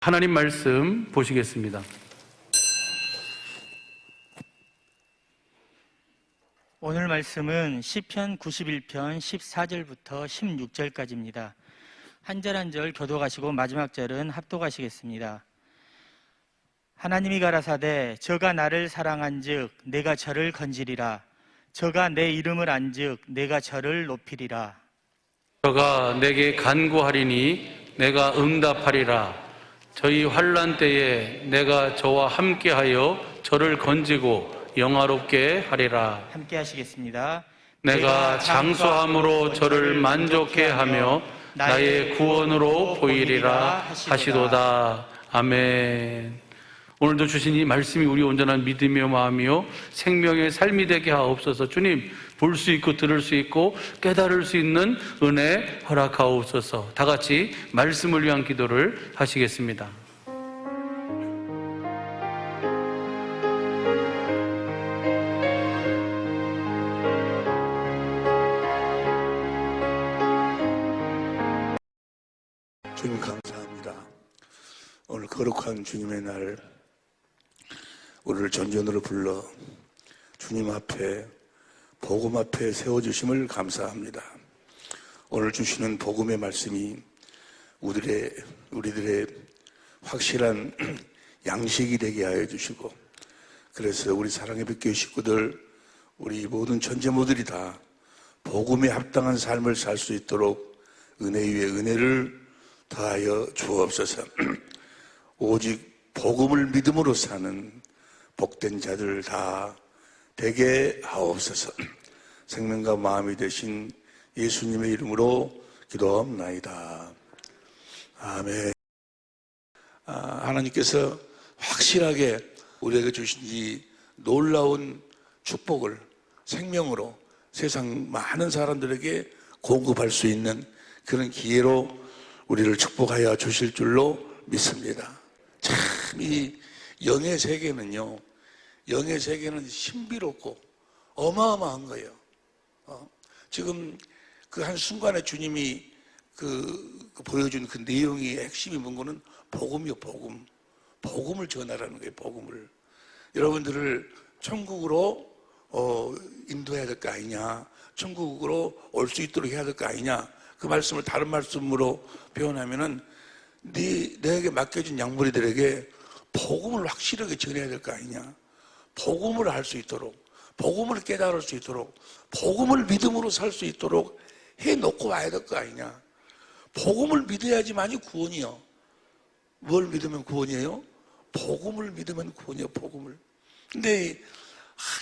하나님 말씀 보시겠습니다. 오늘 말씀은 시편 91편 14절부터 16절까지입니다. 한 절 한 절 교독하시고 마지막 절은 합독하시겠습니다. 하나님이 가라사대 저가 나를 사랑한즉 내가 저를 건지리라. 저가 내 이름을 안즉 내가 저를 높이리라. 저가 내게 간구하리니 내가 응답하리라. 저희 환난 때에 내가 저와 함께하여 저를 건지고 영화롭게 하리라. 함께 하시겠습니다. 내가 장수함으로 저를 만족해 하며 나의 구원으로 보이리라 하시도다. 아멘. 오늘도 주신 이 말씀이 우리 온전한 믿음이요 마음이요 생명의 삶이 되게 하옵소서. 주님, 볼 수 있고 들을 수 있고 깨달을 수 있는 은혜 허락하옵소서. 다 같이 말씀을 위한 기도를 하시겠습니다. 주님 감사합니다. 오늘 거룩한 주님의 날 우리를 전전으로 불러 주님 앞에 복음 앞에 세워주심을 감사합니다. 오늘 주시는 복음의 말씀이 우리들의 확실한 양식이 되게 하여 주시고, 그래서 우리 사랑의 백교회 식구들, 우리 모든 천재모들이 다 복음에 합당한 삶을 살 수 있도록 은혜 위에 은혜를 더하여 주옵소서. 오직 복음을 믿음으로 사는 복된 자들 다 되게 하옵소서. 생명과 마음이 되신 예수님의 이름으로 기도합나이다. 아멘. 하나님께서 확실하게 우리에게 주신 이 놀라운 축복을 생명으로 세상 많은 사람들에게 공급할 수 있는 그런 기회로 우리를 축복하여 주실 줄로 믿습니다. 참 이 영의 세계는요, 영의 세계는 신비롭고 어마어마한 거예요. 지금 그 한순간에 주님이 보여준 그 내용의 핵심이 뭔가는 복음이요, 복음. 복음을 전하라는 거예요, 복음을. 여러분들을 천국으로 인도해야 될 거 아니냐, 천국으로 올 수 있도록 해야 될 거 아니냐. 그 말씀을 다른 말씀으로 표현하면은 내게 맡겨진 양무리들에게 복음을 확실하게 전해야 될 거 아니냐. 복음을 알 수 있도록, 복음을 깨달을 수 있도록, 복음을 믿음으로 살 수 있도록 해놓고 와야 될 거 아니냐. 복음을 믿어야지만이 구원이요. 뭘 믿으면 구원이에요? 복음을 믿으면 구원이요, 복음을. 근데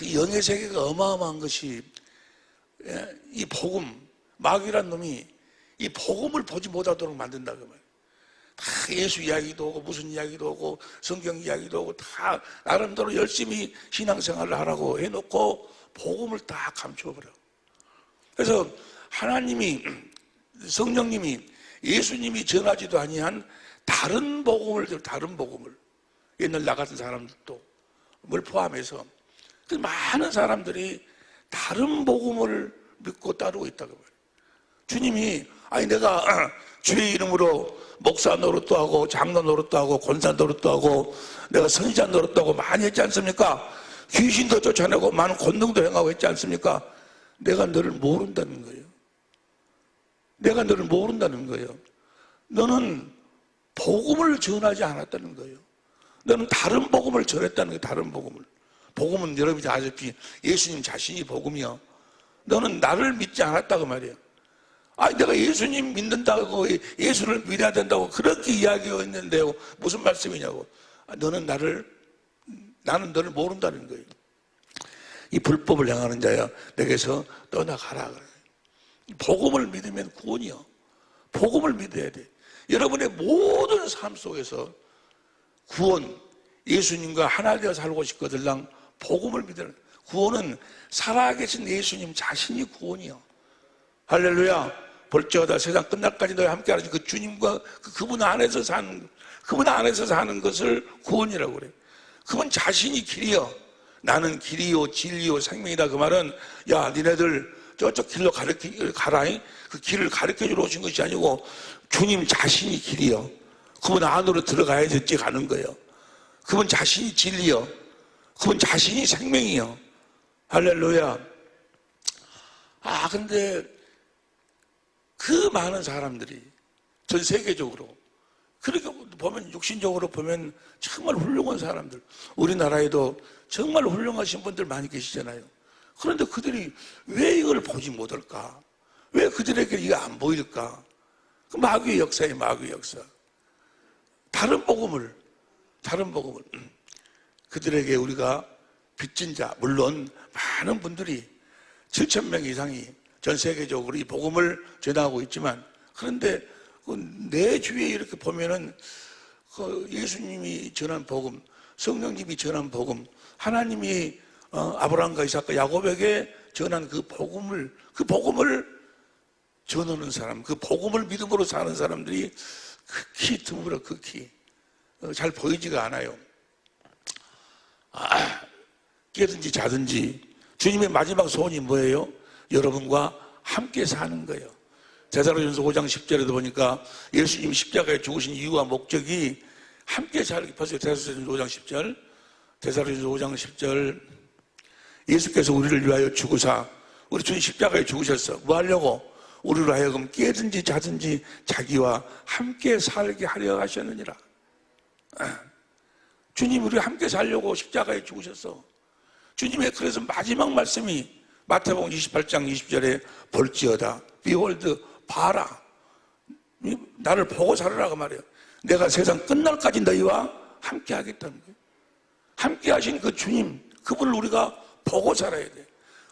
이 영의 세계가 어마어마한 것이, 이 복음, 마귀란 놈이 이 복음을 보지 못하도록 만든다 그 말이에요. 다 예수 이야기도 오고 무슨 이야기도 오고 성경 이야기도 오고 다 나름대로 열심히 신앙생활을 하라고 해놓고 복음을 다 감춰버려. 그래서 하나님이, 성령님이, 예수님이 전하지도 아니한 다른 복음을 옛날 나 같은 사람들도 뭘 포함해서 많은 사람들이 다른 복음을 믿고 따르고 있다고 말해요. 주님이 내가 주의 이름으로 목사 노릇도 하고 장로 노릇도 하고 권사 노릇도 하고 내가 선지자 노릇도 하고 많이 했지 않습니까? 귀신도 쫓아내고 많은 권능도 행하고 했지 않습니까? 내가 너를 모른다는 거예요. 내가 너를 모른다는 거예요. 너는 복음을 전하지 않았다는 거예요. 너는 다른 복음을 전했다는 거예요. 다른 복음을. 복음은 여러분이 아시다시피 예수님 자신이 복음이요. 너는 나를 믿지 않았다고 말이에요. 내가 예수님 믿는다고, 예수를 믿어야 된다고 그렇게 이야기하고 있는데요. 무슨 말씀이냐고. 나는 너를 모른다는 거예요. 이 불법을 행하는 자야, 내게서 떠나가라. 그래. 복음을 믿으면 구원이요. 복음을 믿어야 돼. 여러분의 모든 삶 속에서 구원, 예수님과 하나 되어 살고 싶거들랑 복음을 믿으라. 구원은 살아계신 예수님 자신이 구원이요. 할렐루야. 볼지어다 세상 끝날까지 너희 함께 하신 그 주님과 그분 안에서 사는 것을 구원이라고 그래요. 그분 자신이 길이요. 나는 길이요 진리요 생명이다. 그 말은 니네들 저쪽 길로 가라. 그 길을 가르쳐 주러 오신 것이 아니고 주님 자신이 길이요. 그분 안으로 들어가야지 가는 거예요. 그분 자신이 진리요. 그분 자신이 생명이요. 할렐루야. 근데 그 많은 사람들이 전 세계적으로 그렇게 보면 육신적으로 보면 정말 훌륭한 사람들, 우리나라에도 정말 훌륭하신 분들 많이 계시잖아요. 그런데 그들이 왜 이걸 보지 못할까? 왜 그들에게 이게 안 보일까? 그 마귀의 역사예요, 마귀의 역사. 다른 복음을 그들에게 우리가 빚진 자, 물론 많은 분들이 7,000명 이상이 전 세계적으로 이 복음을 전하고 있지만, 그런데 내 주위에 이렇게 보면은 예수님이 전한 복음, 성령님이 전한 복음, 하나님이 아브라함과 이삭과 야곱에게 전한 그 복음을 전하는 사람, 그 복음을 믿음으로 사는 사람들이 극히 드물어, 극히 잘 보이지가 않아요. 깨든지 자든지 주님의 마지막 소원이 뭐예요? 여러분과 함께 사는 거예요. 데살로니가전서 5장 10절에도 보니까 예수님이 십자가에 죽으신 이유와 목적이 함께 살기. 보세요. 데살로니가전서 5장 10절. 데살로니가전서 5장 10절. 예수께서 우리를 위하여 죽으사, 우리 주님 십자가에 죽으셨어. 뭐 하려고? 우리로 하여금 깨든지 자든지 자기와 함께 살게 하려 하셨느니라. 주님 우리 함께 살려고 십자가에 죽으셨어. 주님의 그래서 마지막 말씀이 마태복음 28장 20절에 볼지어다. Behold, 봐라. 나를 보고 살으라고 말해요. 내가 세상 끝날까지 너희와 함께 하겠다는 거예요. 함께 하신 그 주님, 그분을 우리가 보고 살아야 돼.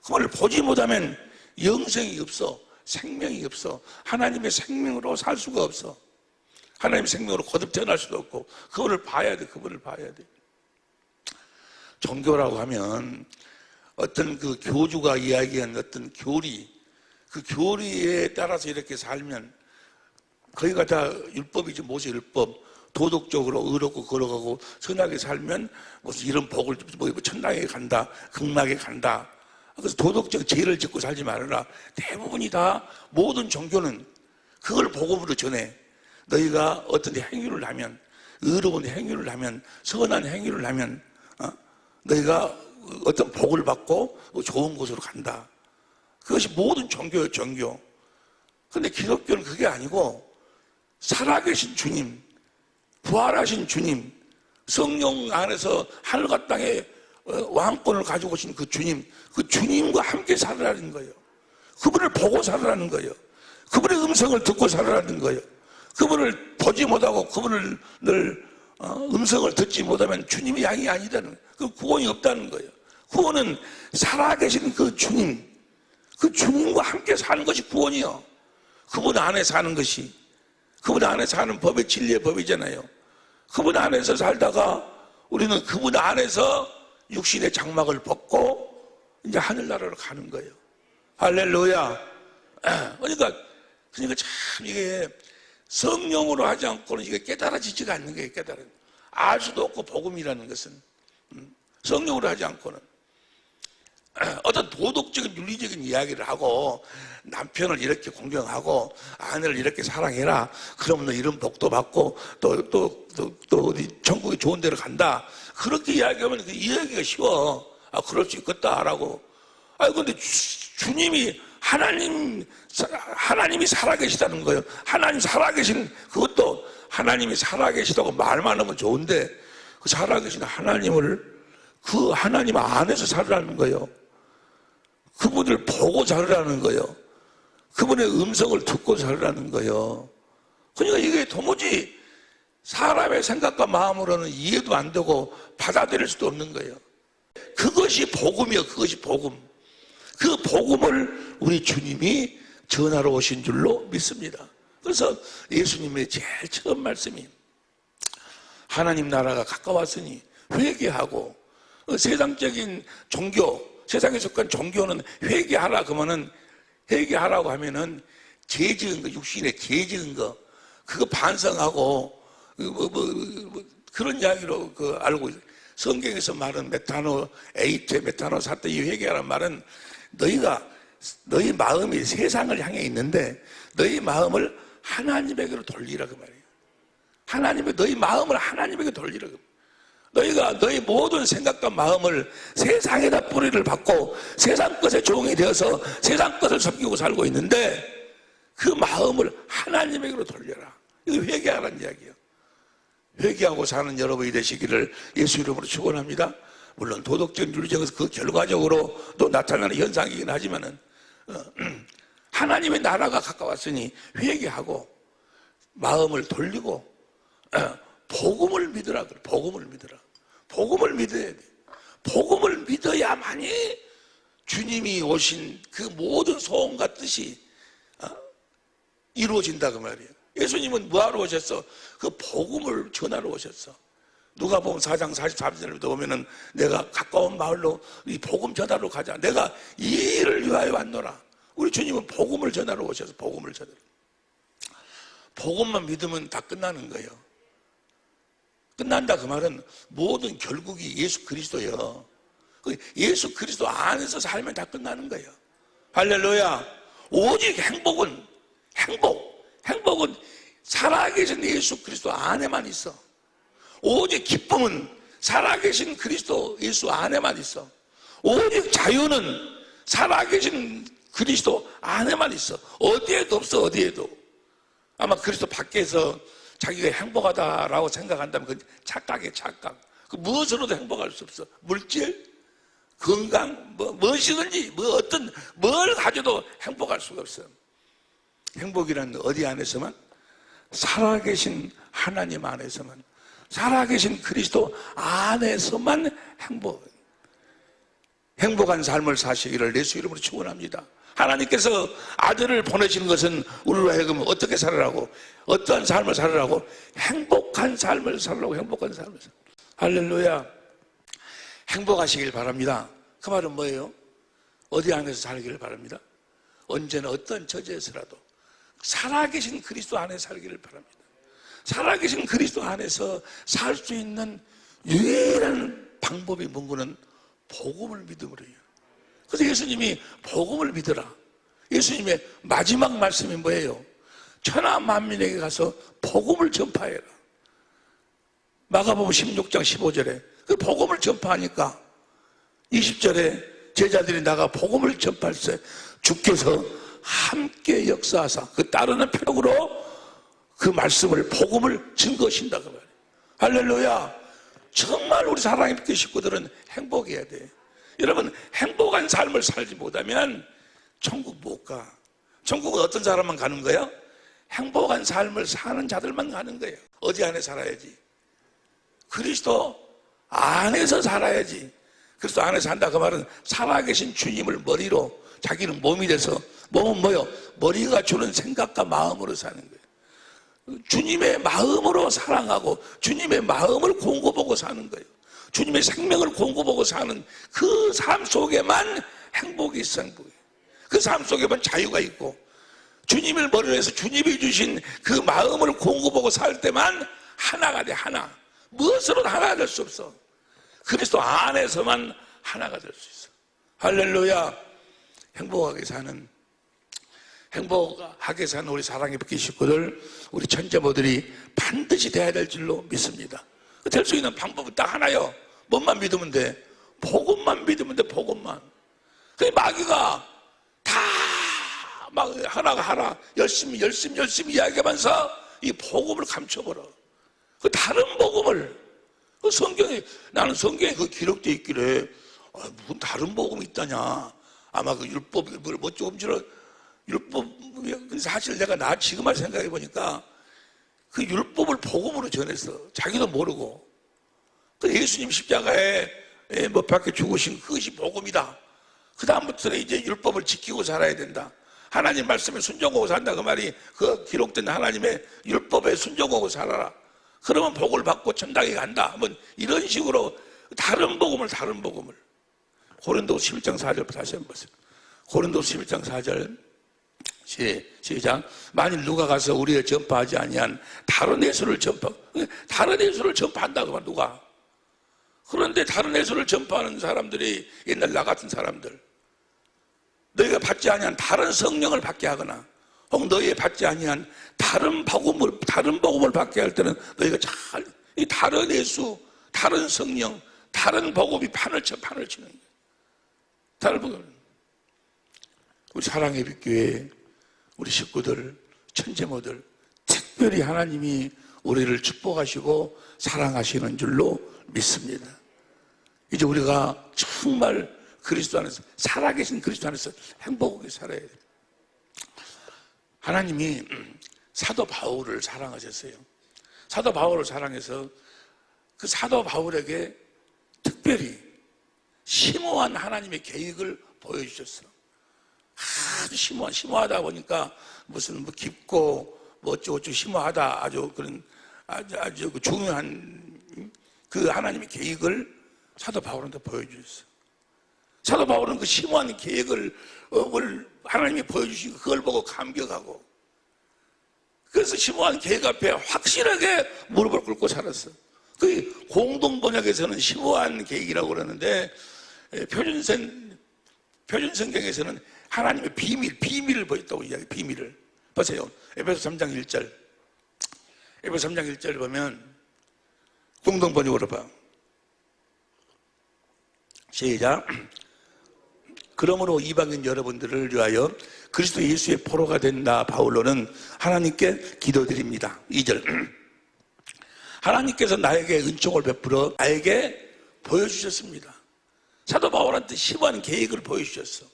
그분을 보지 못하면 영생이 없어. 생명이 없어. 하나님의 생명으로 살 수가 없어. 하나님의 생명으로 거듭 태어날 수도 없고, 그분을 봐야 돼. 그분을 봐야 돼. 종교라고 하면 어떤 그 교주가 이야기한 어떤 교리, 그 교리에 따라서 이렇게 살면 거기가 다 율법이지. 모세 율법. 도덕적으로 의롭고 걸어가고 선하게 살면 무슨 이런 복을 뭐 천당에 간다, 극락에 간다. 그래서 도덕적 죄를 짓고 살지 말아라. 대부분이 다 모든 종교는 그걸 복음으로 전해. 너희가 어떤 행위를 하면, 의로운 행위를 하면, 선한 행위를 하면 너희가 어떤 복을 받고 좋은 곳으로 간다. 그것이 모든 종교예요, 종교. 근데 기독교는 그게 아니고 살아계신 주님, 부활하신 주님, 성령 안에서 하늘과 땅에 왕권을 가지고 오신 그 주님, 그 주님과 함께 살아라는 거예요. 그분을 보고 살아라는 거예요. 그분의 음성을 듣고 살아라는 거예요. 그분을 보지 못하고 그분을 늘 음성을 듣지 못하면 주님이 양이 아니다는 거예요. 그 구원이 없다는 거예요. 구원은 살아계신 그 주님, 그 주님과 함께 사는 것이 구원이요. 그분 안에 사는 것이, 그분 안에 사는 법이 진리의 법이잖아요. 그분 안에서 살다가 우리는 그분 안에서 육신의 장막을 벗고 이제 하늘나라로 가는 거예요. 할렐루야. 그러니까 참 이게 성령으로 하지 않고는 이게 깨달아지지가 않는 거예요. 알 수도 없고, 복음이라는 것은 성령으로 하지 않고는 어떤 도덕적인 윤리적인 이야기를 하고 남편을 이렇게 공경하고 아내를 이렇게 사랑해라. 그러면 너 이런 복도 받고 또 어디 천국에 좋은 데로 간다. 그렇게 이야기하면 그 이야기가 쉬워. 그럴 수 있겠다라고. 근데 주님이 하나님이 살아계시다는 거예요. 하나님 살아계신, 그것도 하나님이 살아계시다고 말만 하면 좋은데 그 살아계신 하나님을, 그 하나님 안에서 살으라는 거예요. 그분을 보고 살으라는 거예요. 그분의 음성을 듣고 살으라는 거예요. 그러니까 이게 도무지 사람의 생각과 마음으로는 이해도 안 되고 받아들일 수도 없는 거예요. 그것이 복음이요. 그것이 복음. 그 복음을 우리 주님이 전하러 오신 줄로 믿습니다. 그래서 예수님의 제일 처음 말씀이 하나님 나라가 가까웠으니 회개하고, 세상적인 종교, 세상에 속한 종교는 회개하라 그러면은, 회개하라고 하면은 죄 지은 거, 육신에 죄 지은 거, 그거 반성하고 그런 이야기로 알고 있어요. 성경에서 말은 메타노 에이테, 메타노 사태, 이 회개하라는 말은 너희 마음이 세상을 향해 있는데 너희 마음을 하나님에게로 돌리라 그 말이에요. 하나님의 너희 마음을 하나님에게 돌리라. 너희가 너희 모든 생각과 마음을 세상에다 뿌리를 받고 세상 것에 종이 되어서 세상 것을 섬기고 살고 있는데 그 마음을 하나님에게로 돌려라. 이거 회개하라는 이야기예요. 회개하고 사는 여러분이 되시기를 예수 이름으로 축원합니다. 물론 도덕적인 윤리적에서 그 결과적으로 또 나타나는 현상이긴 하지만은 하나님의 나라가 가까웠으니 회개하고 마음을 돌리고 복음을 믿으라 그래. 복음을 믿으라. 복음을 믿어야 돼. 복음을 믿어야만이 주님이 오신 그 모든 소원과 뜻이 이루어진다 그 말이에요. 예수님은 뭐하러 오셨어? 그 복음을 전하러 오셨어. 누가복음 4장 43절부터 보면은 내가 가까운 마을로 이 복음 전하러 가자. 내가 이 일을 위하여 왔노라. 우리 주님은 복음을 전하러 오셔서 복음을 전하러. 복음만 믿으면 다 끝나는 거예요. 끝난다 그 말은 모든 결국이 예수 그리스도예요. 예수 그리스도 안에서 살면 다 끝나는 거예요. 할렐루야. 오직 행복은 살아계신 예수 그리스도 안에만 있어. 오직 기쁨은 살아계신 그리스도 예수 안에만 있어. 오직 자유는 살아계신 그리스도 안에만 있어. 어디에도 없어. 어디에도. 아마 그리스도 밖에서 자기가 행복하다라고 생각한다면 그건 착각이에요. 착각. 그 무엇으로도 행복할 수 없어. 물질, 건강, 무엇이든지 뭘 가져도 행복할 수가 없어. 행복이란 어디 안에서만? 살아계신 하나님 안에서만, 살아계신 그리스도 안에서만 행복한 삶을 사시기를 예수 이름으로 축원합니다. 하나님께서 아들을 보내시는 것은 우리로 하여금 어떻게 살으라고, 어떠한 삶을 살으라고? 행복한 삶을 살으라고. 행복한 삶을 살으라고. 할렐루야. 행복하시길 바랍니다. 그 말은 뭐예요? 어디 안에서 살기를 바랍니다. 언제나 어떤 처지에서라도 살아계신 그리스도 안에 살기를 바랍니다. 살아계신 그리스도 안에서 살 수 있는 유일한 방법이 뭔가는 복음을 믿음으로요. 그래서 예수님이 복음을 믿으라. 예수님의 마지막 말씀이 뭐예요? 천하 만민에게 가서 복음을 전파해라. 마가복음 16장 15절에 그 복음을 전파하니까 20절에 제자들이 나가 복음을 전파할 때 주께서 함께 역사하사 그 따르는 표적으로 그 말씀을 복음을 증거하신다 그 말이에요. 할렐루야. 정말 우리 사랑의 믿기 식구들은 행복해야 돼. 여러분, 행복한 삶을 살지 못하면 천국 못 가. 천국은 어떤 사람만 가는 거야? 행복한 삶을 사는 자들만 가는 거예요. 어디 안에 살아야지? 그리스도 안에서 살아야지. 그리스도 안에 산다 그 말은 살아계신 주님을 머리로, 자기는 몸이 돼서, 몸은 뭐요? 머리가 주는 생각과 마음으로 사는 거예요. 주님의 마음으로 사랑하고 주님의 마음을 공고보고 사는 거예요. 주님의 생명을 공고보고 사는 그 삶 속에만 행복이 있어. 행복이. 그 삶 속에만 자유가 있고 주님을 머리로 해서 주님이 주신 그 마음을 공고보고 살 때만 하나가 돼. 하나. 무엇으로도 하나가 될 수 없어. 그리스도 안에서만 하나가 될 수 있어. 할렐루야. 행복하게 사는 우리 사랑의 믿기 식구들, 우리 천재모들이 반드시 돼야 될 줄로 믿습니다. 될 수 있는 방법은 딱 하나요. 뭔만 믿으면 돼? 복음만 믿으면 돼. 복음만. 그 마귀가 다 막 하나 열심히 이야기하면서 이 복음을 감춰버려. 그 다른 복음을, 그 성경에, 나는 성경에 그 기록되어 있기래. 무슨 다른 복음이 있다냐. 아마 그 율법, 뭐 조금처럼 율법, 사실 내가 지금 말 생각해 보니까 그 율법을 복음으로 전했어. 자기도 모르고. 그 예수님 십자가에 못 박혀 죽으신 그것이 복음이다. 그다음부터는 이제 율법을 지키고 살아야 된다. 하나님 말씀에 순종하고 산다. 그 말이 그 기록된 하나님의 율법에 순종하고 살아라. 그러면 복을 받고 천당에 간다. 뭐 이런 식으로 다른 복음을. 고린도서 11장 4절 다시 한번 보세요. 고린도서 11장 4절 시작. 만일 누가 가서 우리의 전파하지 아니한 다른 예수를 전파한다 그 말. 누가? 그런데 다른 예수를 전파하는 사람들이 옛날 나 같은 사람들, 너희가 받지 아니한 다른 성령을 받게 하거나 혹 너희 받지 아니한 다른 복음을 받게 할 때는 너희가 잘 이 다른 예수, 다른 성령, 다른 복음이 판을 치는 거예요. 다른 복음. 우리 사랑의 빛교회 우리 식구들, 천재모들 특별히 하나님이 우리를 축복하시고 사랑하시는 줄로 믿습니다. 이제 우리가 정말 그리스도 안에서 살아계신 그리스도 안에서 행복하게 살아야 돼요. 하나님이 사도 바울을 사랑하셨어요. 사도 바울을 사랑해서 그 사도 바울에게 특별히 심오한 하나님의 계획을 보여주셨어. 아주 심오하다 보니까 무슨 뭐 깊고 뭐 어쩌고저쩌고 심오하다 아주 그런 아주 중요한 그 하나님의 계획을 사도 바울한테 보여주셨어. 사도 바울은 그 심오한 계획을 하나님이 보여주시고 그걸 보고 감격하고 그래서 심오한 계획 앞에 확실하게 무릎을 꿇고 살았어. 그 공동 번역에서는 심오한 계획이라고 그러는데 표준 성경에서는 하나님의 비밀을 보였다고 이야기. 비밀을 보세요. 에베소 3장 1절. 에베소 3장 1절 보면 공동 번역으로 봐. 시작. 그러므로 이방인 여러분들을 위하여 그리스도 예수의 포로가 된다 바울로는 하나님께 기도드립니다. 2절. 하나님께서 나에게 은총을 베풀어 나에게 보여주셨습니다. 사도 바울한테 심오한 계획을 보여주셨어.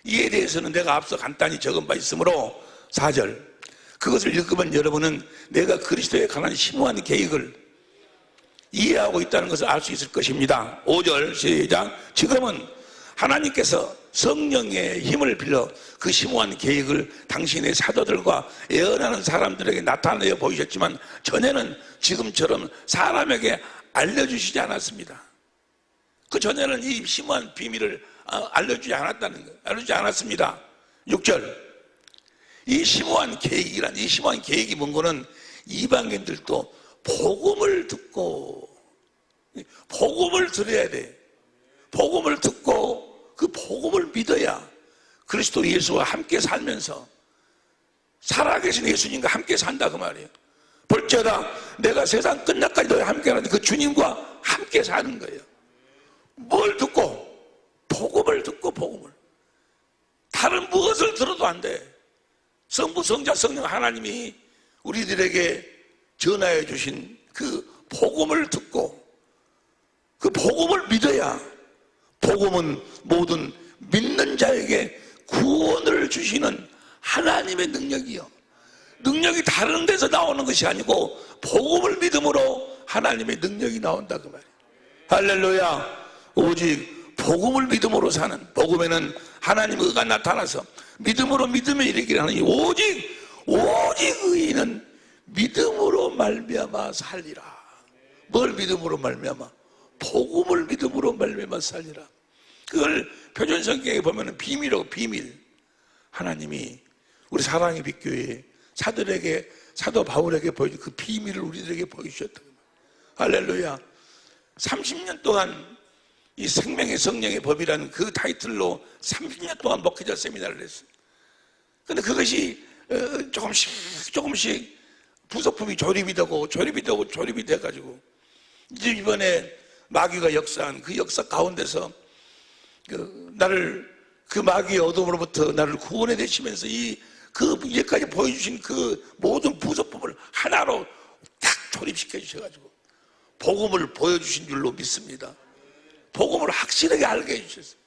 이에 대해서는 내가 앞서 간단히 적은 바 있으므로 4절. 그것을 읽으면 여러분은 내가 그리스도에 관한 심오한 계획을 이해하고 있다는 것을 알 수 있을 것입니다. 5절 시작. 지금은 하나님께서 성령의 힘을 빌려 그 심오한 계획을 당신의 사도들과 예언하는 사람들에게 나타내어 보이셨지만 전에는 지금처럼 사람에게 알려주시지 않았습니다. 그 전에는 이 심오한 비밀을 알려주지 않았다는 거예요. 알려주지 않았습니다. 6절. 이 심오한 계획이 뭔가는 이방인들도 복음을 듣고 복음을 들어야 돼. 복음을 듣고 그 복음을 믿어야 그리스도 예수와 함께 살면서 살아계신 예수님과 함께 산다 그 말이에요. 볼지어다 내가 세상 끝날까지 너희 함께 하는 그 주님과 함께 사는 거예요. 뭘 듣고? 복음을 듣고 복음을. 다른 무엇을 들어도 안 돼. 성부, 성자, 성령 하나님이 우리들에게 전하여 주신 그 복음을 듣고 그 복음을 믿어야 복음은 모든 믿는 자에게 구원을 주시는 하나님의 능력이요. 능력이 다른 데서 나오는 것이 아니고 복음을 믿음으로 하나님의 능력이 나온다 그 말이에요. 할렐루야. 오직 복음을 믿음으로 사는, 복음에는 하나님의 의가 나타나서 믿음으로 믿음에 이르기를 하는 오직 의인은 믿음으로 말미암아 살리라. 뭘 믿음으로 말미암아? 복음을 믿음으로 말미암아 살리라. 그걸 표준 성경에 보면은 비밀이라고. 비밀. 하나님이 우리 사랑의 빛교회 사들에게 사도 바울에게 보여준 그 비밀을 우리들에게 보여주셨다. 할렐루야. 30년 동안 이 생명의 성령의 법이라는 그 타이틀로 30년 동안 목회자 세미나를 했어요. 근데 그것이 조금씩 부속품이 조립이 돼가지고 이제 이번에 마귀가 역사한 그 역사 가운데서 그 마귀의 어둠으로부터 나를 구원해 내시면서 그 이제까지 보여주신 그 모든 부속품을 하나로 딱 조립시켜 주셔가지고 복음을 보여주신 줄로 믿습니다. 복음을 확실하게 알게 해주셨어요.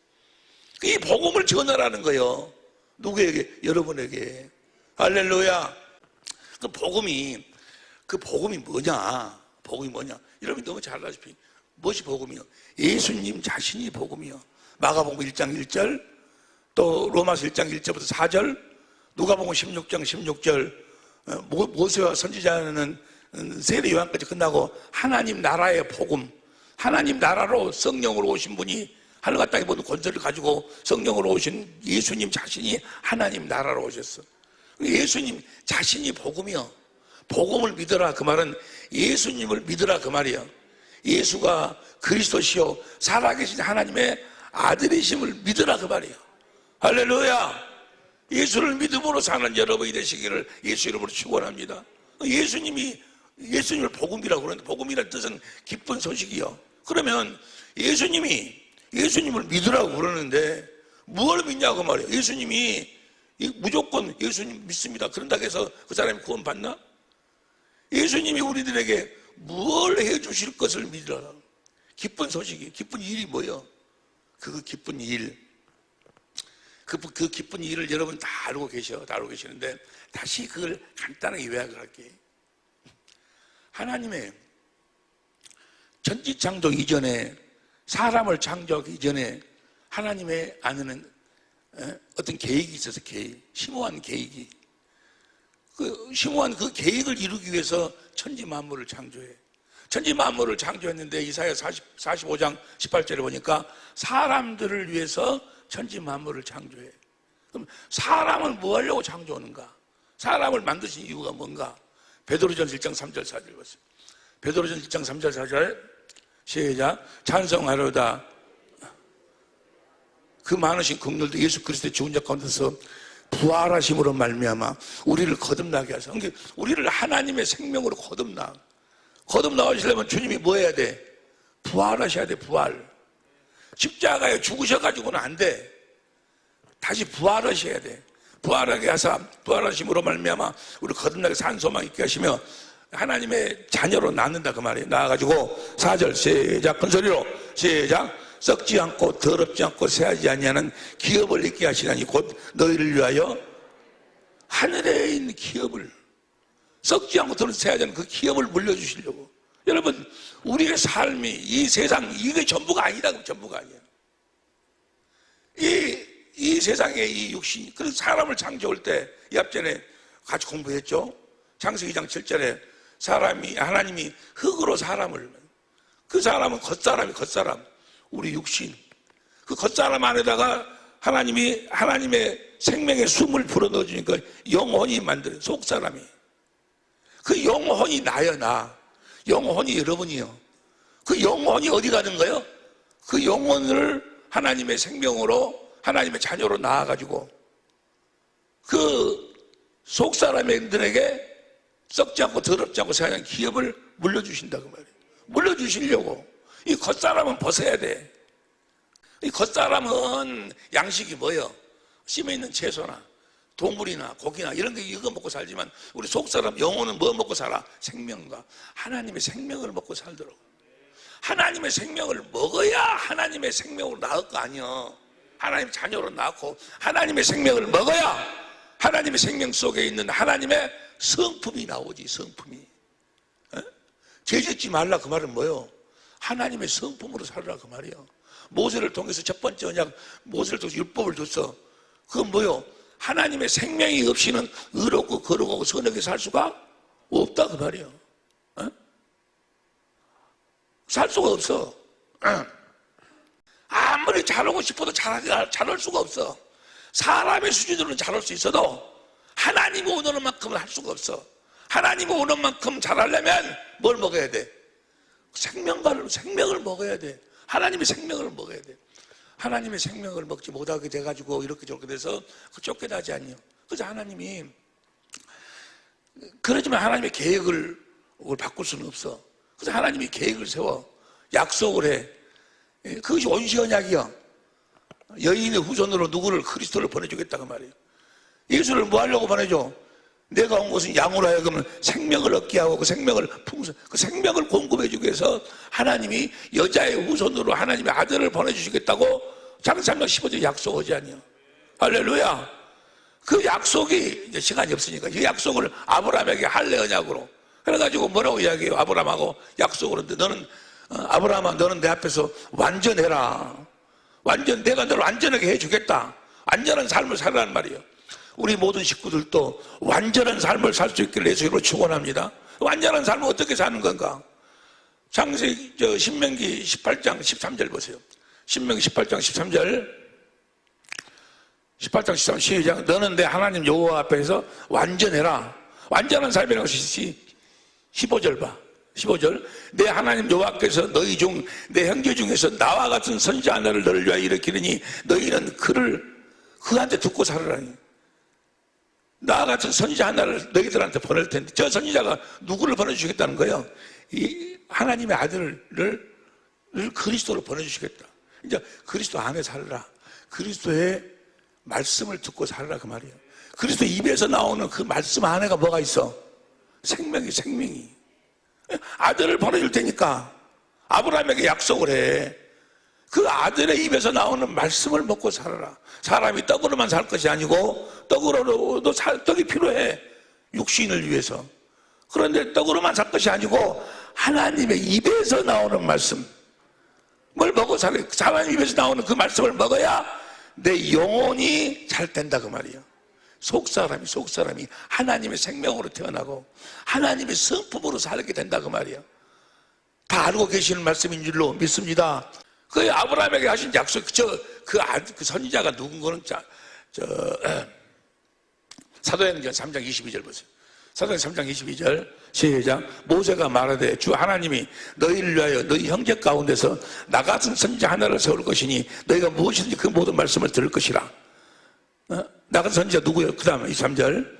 이 복음을 전하라는 거예요. 누구에게? 여러분에게. 할렐루야. 그 복음이 뭐냐? 복음이 뭐냐? 여러분이 너무 잘 아시다시피 무엇이 복음이요? 예수님 자신이 복음이요. 마가복음 1장 1절, 또 로마서 1장 1절부터 4절, 누가복음 16장 16절, 모세와 선지자는 세례 요한까지 끝나고 하나님 나라의 복음, 하나님 나라로 성령으로 오신 분이 하늘과 땅의 모든 권세를 가지고 성령으로 오신 예수님 자신이 하나님 나라로 오셨어. 예수님 자신이 복음이요. 복음을 믿어라 그 말은 예수님을 믿으라 그 말이요. 예수가 그리스도시요 살아계신 하나님의 아들이심을 믿으라 그 말이에요. 할렐루야. 예수를 믿음으로 사는 여러분이 되시기를 예수 이름으로 축원합니다. 예수님을 복음이라고 그러는데, 복음이라는 뜻은 기쁜 소식이요. 그러면 예수님을 믿으라고 그러는데 뭘 믿냐고 말이에요. 예수님이 무조건 예수님 믿습니다 그런다고 해서 그 사람이 구원 받나? 예수님이 우리들에게 뭘 해주실 것을 믿으라. 기쁜 소식이, 기쁜 일이 뭐예요? 그 기쁜 일, 그 기쁜 일을 여러분 다 알고 계시는데 다시 그걸 간단하게 요약을 할게요. 하나님의 천지창조 이전에, 사람을 창조하기 이전에 하나님의 안에는 어떤 계획이 있어서, 심오한 계획이, 심오한 그 계획을 이루기 위해서 천지 만물을 창조해. 천지 만물을 창조했는데 이사야 45장 18절에 보니까 사람들을 위해서 천지 만물을 창조해. 그럼 사람은 뭐 하려고 창조하는가? 사람을 만드신 이유가 뭔가? 베드로전 1장 3절 4절 보세요. 베드로전 1장 3절 4절 시작. 찬송하로다. 그 많으신 긍휼도 예수 그리스도의 죽은 자 가운데서 부활하심으로 말미암아 우리를 거듭나게 하셔. 그러니까 우리를 하나님의 생명으로 거듭나오시려면 주님이 뭐 해야 돼? 부활하셔야 돼. 부활. 십자가에 죽으셔가지고는 안 돼. 다시 부활하셔야 돼. 부활하게 하사 부활하심으로 말미암아 우리 거듭나게 산 소망 있게 하시며 하나님의 자녀로 낳는다 그 말이에요. 낳아가지고 4절 시작. 큰 소리로 시작. 썩지 않고 더럽지 않고 새하지 아니하는 기업을 있게 하시나니 곧 너희를 위하여 하늘에 있는 기업을, 썩지 않고 더럽지 새하지 않는 그 기업을 물려주시려고. 여러분, 우리의 삶이, 이 세상, 이게 전부가 아니라고. 전부가 아니야. 이 세상의 이 육신, 그래서 사람을 창조할 때 이 앞전에 같이 공부했죠. 창세기 2장 7절에 하나님이 흙으로 사람을, 그 사람은 겉사람, 우리 육신, 그 겉사람 안에다가 하나님의 생명의 숨을 불어넣어 주니까 영혼이 만드는 속사람이, 그 영혼이 나요. 영혼이 여러분이요. 그 영혼이 어디 가는 거예요? 그 영혼을 하나님의 생명으로, 하나님의 자녀로 낳아가지고 그 속사람들에게 썩지 않고 더럽지 않고 새하얀 기업을 물려주신다 그 말이에요. 물려주시려고. 이 겉사람은 벗어야 돼. 이 겉사람은 양식이 뭐예요? 심에 있는 채소나 동물이나 고기나 이런 거 이거 먹고 살지만 우리 속사람 영혼은 뭐 먹고 살아? 생명과 하나님의 생명을 먹고 살도록. 하나님의 생명을 먹어야 하나님의 생명으로 나을 거 아니야. 하나님 자녀로 낳고 하나님의 생명을 먹어야 하나님의 생명 속에 있는 하나님의 성품이 나오지. 성품이. 죄짓지 말라 그 말은 뭐예요? 하나님의 성품으로 살으라 그 말이에요. 모세를 통해서 첫 번째 언약, 모세를 통해서 율법을 줬어. 그건 뭐예요? 하나님의 생명이 없이는 의롭고 거룩하고 선하게 살 수가 없다 그 말이에요. 살 수가 없어. 아무리 잘하고 싶어도 잘할 수가 없어. 사람의 수준으로는 잘할 수 있어도 하나님이 원하는 만큼은 할 수가 없어. 하나님이 원하는 만큼 잘하려면 뭘 먹어야 돼? 생명을 먹어야 돼. 하나님의 생명을 먹어야 돼. 하나님의 생명을 먹지 못하게 돼가지고 이렇게 저렇게 돼서 쫓겨나지 않니요. 그래서 하나님이, 그러지만 하나님의 계획을 바꿀 수는 없어. 그래서 하나님이 계획을 세워 약속을 해. 그것이 온시언약이야. 여인의 후손으로 누구를, 그리스도를 보내주겠다고 말이에요. 예수를 뭐 하려고 보내줘? 내가 온 것은 양으로 하여금 생명을 얻게 하고 그 생명을 그 생명을 공급해주기 위해서 하나님이 여자의 후손으로 하나님의 아들을 보내주시겠다고 창세기 15절 약속하지 않니요. 할렐루야. 그 약속이 이제 시간이 없으니까 이 약속을 아브라함에게 할래 언약으로 그래가지고 뭐라고 이야기해요? 아브라함하고 약속으로 너는 아브라함아 너는 내 앞에서 완전해라. 내가 너를 완전하게 해주겠다. 완전한 삶을 살라는 말이에요. 우리 모든 식구들도 완전한 삶을 살 수 있기를 예수로 축원합니다. 완전한 삶을 어떻게 사는 건가? 신명기 18장 13절 보세요. 신명기 18장 13절. 18장 13절 시작. 너는 내 하나님 여호와 앞에서 완전해라. 완전한 삶이라고 15절 봐. 15절. 내 하나님 여호와께서 너희 중 내 형제 중에서 나와 같은 선지자 하나를 너를 위하여 일으키느니 너희는 그한테 듣고 살으라니. 나 같은 선지자 하나를 너희들한테 보낼 텐데 저 선지자가 누구를 보내주시겠다는 거예요? 이 하나님의 아들을 그리스도로 보내주시겠다. 이제 그리스도 안에 살라. 그리스도의 말씀을 듣고 살라 그 말이에요. 그리스도 입에서 나오는 그 말씀 안에가 뭐가 있어? 생명이. 아들을 보내줄 테니까 아브라함에게 약속을 해. 그 아들의 입에서 나오는 말씀을 먹고 살아라. 사람이 떡으로만 살 것이 아니고 떡으로도 떡이 필요해. 육신을 위해서. 그런데 떡으로만 살 것이 아니고 하나님의 입에서 나오는 말씀 뭘 먹어 살아. 하나님 입에서 나오는 그 말씀을 먹어야 내 영혼이 잘 된다 그 말이에요. 속사람이 하나님의 생명으로 태어나고 하나님의 성품으로 살게 된다 그 말이에요. 다 알고 계시는 말씀인 줄로 믿습니다. 그 아브라함에게 하신 약속, 그 선지자가 누군가는 사도행전 3장 22절 보세요. 사도행전 3장 22절 시작. 모세가 말하되 주 하나님이 너희를 위하여 너희 형제 가운데서 나 같은 선지자 하나를 세울 것이니 너희가 무엇이든지 그 모든 말씀을 들을 것이라. 나 같은 선지자 누구예요? 그 다음에 23절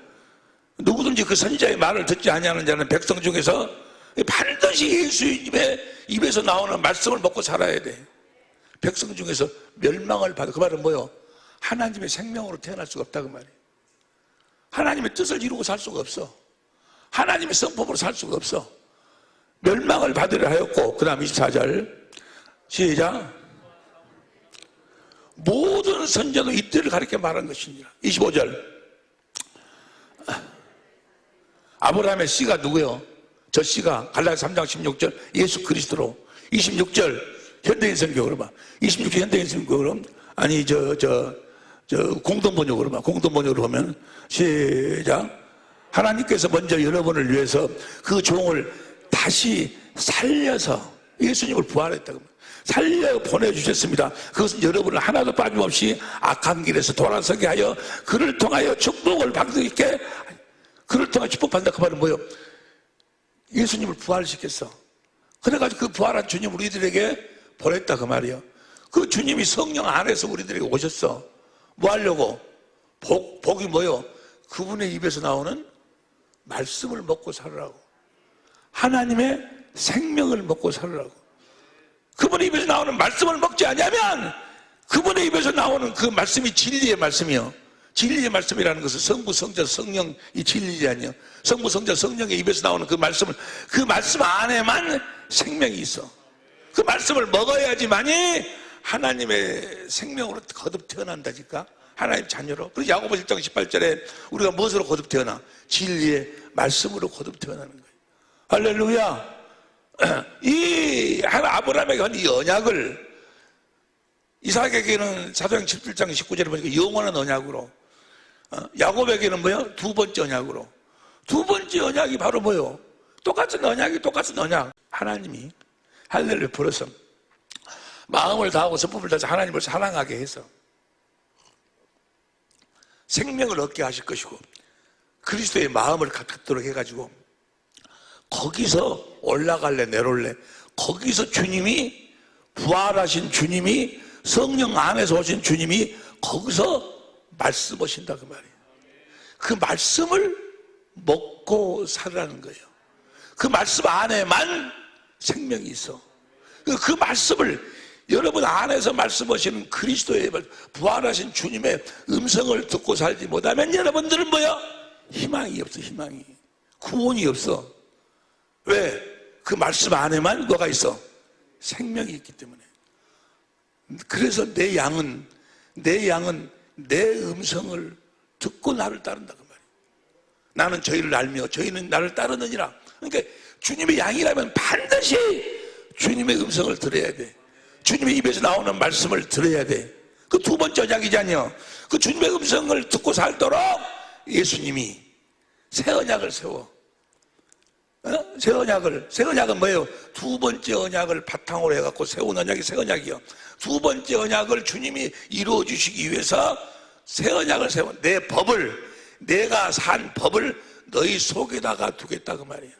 누구든지 그 선지자의 말을 듣지 아니하는 자는 백성 중에서 반드시 예수님의 입에서 나오는 말씀을 먹고 살아야 돼. 백성 중에서 멸망을 받아. 그 말은 뭐요? 하나님의 생명으로 태어날 수가 없다 그 말이에요. 하나님의 뜻을 이루고 살 수가 없어. 하나님의 성품으로 살 수가 없어. 멸망을 받으려 하였고 그 다음 24절 시작. 모든 선자도 이때를 가리켜 말한 것이니라. 25절 아브라함의 씨가 누구요? 저 씨가 갈라디아 3장 16절 예수 그리스도로. 26절 현대인 성경으로 봐. 26절 현대인 성경으로 아니 공동번역으로 봐. 공동번역으로 보면 시작. 하나님께서 먼저 여러분을 위해서 그 종을 다시 살려서 예수님을 부활했다고 살려 보내주셨습니다. 그것은 여러분을 하나도 빠짐없이 악한 길에서 돌아서게 하여 그를 통하여 축복을 받게 그를 통하여 축복받는다. 그 말은 뭐예요? 예수님을 부활시켰어. 그래가지고 그 부활한 주님 우리들에게 보냈다 그 말이에요. 그 주님이 성령 안에서 우리들에게 오셨어. 뭐 하려고? 복이 뭐요? 그분의 입에서 나오는 말씀을 먹고 살으라고. 하나님의 생명을 먹고 살으라고. 그분의 입에서 나오는 말씀을 먹지 않으면 그분의 입에서 나오는 그 말씀이 진리의 말씀이요. 진리의 말씀이라는 것은 성부, 성자, 성령 이 진리 아니요. 성부, 성자, 성령의 입에서 나오는 그 말씀을 그 말씀 안에만 생명이 있어. 그 말씀을 먹어야지만이 하나님의 생명으로 거듭 태어난다니까. 하나님 자녀로. 그래서 야고보 1장 18절에 우리가 무엇으로 거듭 태어나? 진리의 말씀으로 거듭 태어나는 거예요. 할렐루야. 이 아브라함에게 한 이 언약을 이삭에게는 사도행 17장 19절에 보니까 영원한 언약으로, 야곱에게는 뭐요? 두 번째 언약으로. 두 번째 언약이 바로 뭐요? 똑같은 언약. 하나님이 할렐루야 불어서 마음을 다하고 성품을 다해서 하나님을 사랑하게 해서 생명을 얻게 하실 것이고 그리스도의 마음을 갖도록 해가지고 거기서 올라갈래 내려올래 거기서 주님이 부활하신 주님이 성령 안에서 오신 주님이 거기서 말씀하신다 그 말이에요. 그 말씀을 먹고 살라는 거예요. 그 말씀 안에만 생명이 있어. 그 말씀을 여러분 안에서 말씀하시는 그리스도의 부활하신 주님의 음성을 듣고 살지 못하면 여러분들은 뭐야? 희망이 없어. 희망이. 구원이 없어. 왜? 그 말씀 안에만 뭐가 있어? 생명이 있기 때문에. 그래서 내 양은 내 음성을 듣고 나를 따른다 그 말이에요. 나는 저희를 알며 저희는 나를 따르느니라. 그러니까 주님의 양이라면 반드시 주님의 음성을 들어야 돼. 주님의 입에서 나오는 말씀을 들어야 돼. 그 두 번째 언약이잖아요. 그 주님의 음성을 듣고 살도록 예수님이 새 언약을 세워. 새 언약은 뭐예요? 두 번째 언약을 바탕으로 해갖고 세운 언약이 새 언약이요. 두 번째 언약을 주님이 이루어 주시기 위해서 새 언약을 세워. 내가 산 법을 너희 속에다가 두겠다 그 말이에요.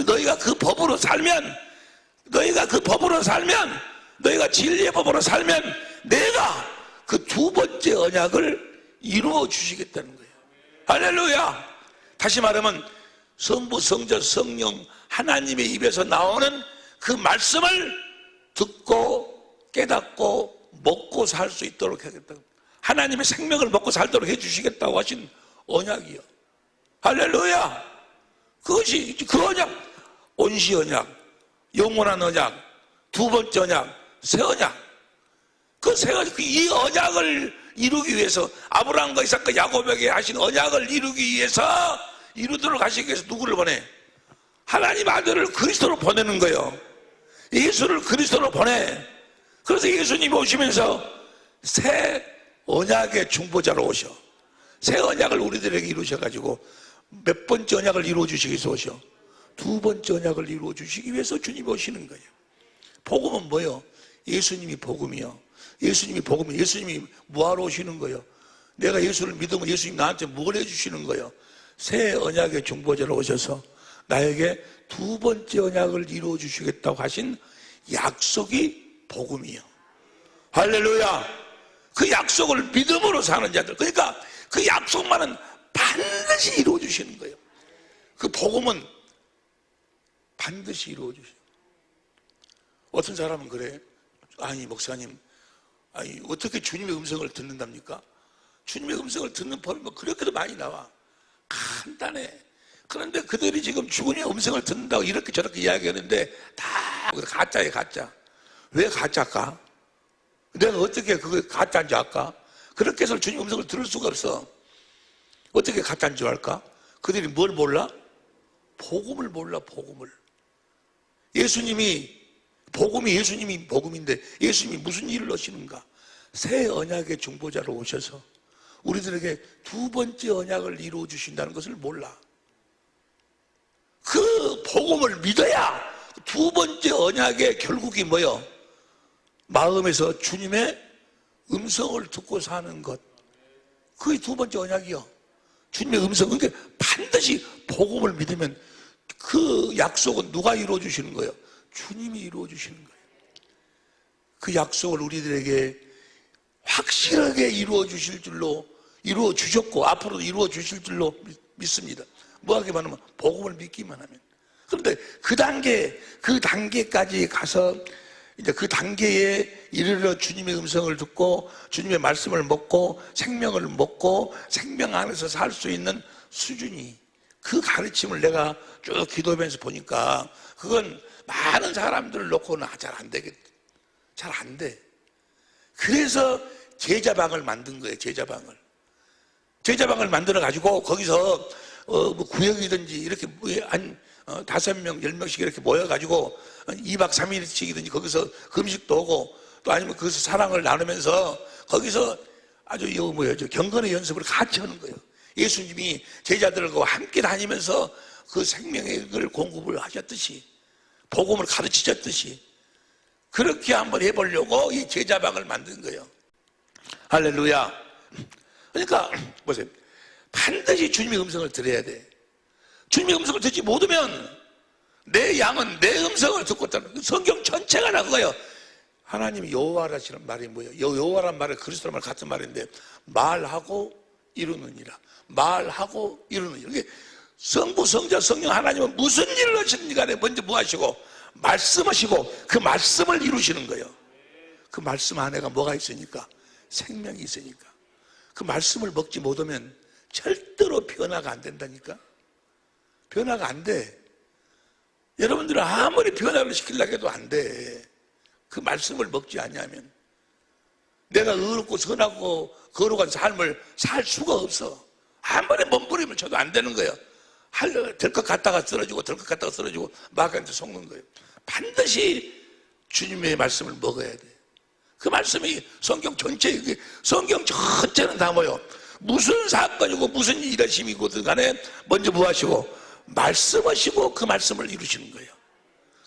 너희가 그 법으로 살면, 너희가 진리의 법으로 살면 내가 그 두 번째 언약을 이루어 주시겠다는 거예요. 할렐루야. 다시 말하면 성부, 성자, 성령 하나님의 입에서 나오는 그 말씀을 듣고 깨닫고 먹고 살 수 있도록 하겠다고, 하나님의 생명을 먹고 살도록 해주시겠다고 하신 언약이요. 할렐루야. 그것이 그 언약, 온시 언약, 영원한 언약, 두 번째 언약, 새 언약. 이 언약을 이루기 위해서, 아브라함과 이삭과 야곱에게 하신 언약을 이루기 위해서, 이루도록 하시기 위해서 누구를 보내? 하나님 아들을 그리스도로 보내는 거예요. 예수를 그리스도로 보내. 그래서 예수님이 오시면서 새 언약의 중보자로 오셔. 새 언약을 우리들에게 이루셔가지고 몇 번째 언약을 이루어주시기 위해서 오셔? 두 번째 언약을 이루어주시기 위해서 주님이 오시는 거예요. 복음은 뭐예요? 예수님이 복음이요. 예수님이 복음이요. 예수님이 뭐하러 오시는 거예요? 내가 예수를 믿으면 예수님이 나한테 뭘 해주시는 거예요? 새 언약의 중보자로 오셔서 나에게 두 번째 언약을 이루어 주시겠다고 하신 약속이 복음이요. 할렐루야. 그 약속을 믿음으로 사는 자들, 그러니까 그 약속만은 반드시 이루어 주시는 거예요. 그 복음은 반드시 이루어 주셔요. 어떤 사람은 그래. 아니 목사님, 아니 어떻게 주님의 음성을 듣는답니까? 주님의 음성을 듣는 법이 뭐 그렇게도 많이 나와. 간단해. 그런데 그들이 지금 주님의 음성을 듣는다고 이렇게 저렇게 이야기하는데 다 가짜예요, 가짜. 왜 가짜일까? 내가 어떻게 그거 가짜인지 알까? 그렇게 해서 주님 음성을 들을 수가 없어. 어떻게 가짜인 줄 알까? 그들이 뭘 몰라? 복음을 몰라, 복음을. 예수님이 복음인데 예수님이 무슨 일을 하시는가? 새 언약의 중보자로 오셔서 우리들에게 두 번째 언약을 이루어 주신다는 것을 몰라. 그 복음을 믿어야 두 번째 언약의 결국이 뭐요? 마음에서 주님의 음성을 듣고 사는 것. 그게 두 번째 언약이요. 주님의 음성. 그러니까 반드시 복음을 믿으면 그 약속은 누가 이루어 주시는 거예요? 주님이 이루어 주시는 거예요. 그 약속을 우리들에게 확실하게 이루어 주실 줄로, 이루어 주셨고 앞으로도 이루어 주실 줄로 믿습니다. 뭐하기만 하면 복음을 믿기만 하면. 그런데 그 단계까지 가서 이제 그 단계에 이르러 주님의 음성을 듣고 주님의 말씀을 먹고 생명을 먹고 생명 안에서 살 수 있는 수준이, 그 가르침을 내가 쭉 기도하면서 보니까 그건 많은 사람들을 놓고는 잘 안 되겠다. 잘 안 돼. 그래서 제자방을 만든 거예요. 제자방을 만들어 가지고 거기서 뭐 구역이든지 이렇게 한 5명, 10명씩 이렇게 모여가지고 2박 3일씩이든지 거기서 금식도 오고, 또 아니면 거기서 사랑을 나누면서 거기서 아주 경건의 연습을 같이 하는 거예요. 예수님이 제자들과 함께 다니면서 그 생명의 걸 공급을 하셨듯이, 복음을 가르치셨듯이 그렇게 한번 해보려고 이 제자방을 만든 거예요. 할렐루야. 그러니까 보세요. 반드시 주님의 음성을 들어야 돼. 주님의 음성을 듣지 못하면 내 양은 내 음성을 듣고 있다는, 성경 전체가 다 그거예요. 하나님이 여호와라시는 말이 뭐예요? 여호와란 말은 그리스도란 말 같은 말인데, 말하고 이루느니라. 말하고 이루느니라. 이게 성부, 성자, 성령 하나님은 무슨 일을 하시는지 간에 먼저 뭐 하시고? 말씀하시고 그 말씀을 이루시는 거예요. 그 말씀 안에가 뭐가 있으니까? 생명이 있으니까. 그 말씀을 먹지 못하면 절대로 변화가 안 된다니까. 변화가 안 돼. 여러분들은 아무리 변화를 시키려고 해도 안 돼. 그 말씀을 먹지 않으면 내가 의롭고 선하고 거룩한 삶을 살 수가 없어. 아무리 몸부림을 쳐도 안 되는 거예요. 될 것 같다가 쓰러지고 될 것 같다가 쓰러지고 마귀한테 속는 거예요. 반드시 주님의 말씀을 먹어야 돼. 그 말씀이 성경 전체에, 성경 전체는 다 뭐예요? 무슨 사건이고 무슨 일하심이고든 간에 먼저 뭐 하시고? 말씀하시고 그 말씀을 이루시는 거예요.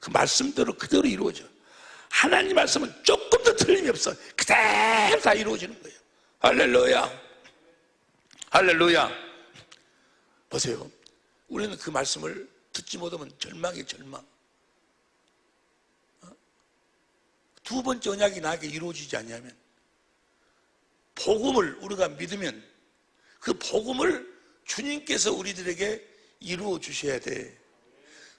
그 말씀대로 그대로 이루어져. 하나님 말씀은 조금도 틀림이 없어. 그대로 다 이루어지는 거예요. 할렐루야. 할렐루야. 보세요. 우리는 그 말씀을 듣지 못하면 절망이에요, 절망. 두 번째 언약이 나에게 이루어지지 않냐면, 복음을 우리가 믿으면 그 복음을 주님께서 우리들에게 이루어 주셔야 돼.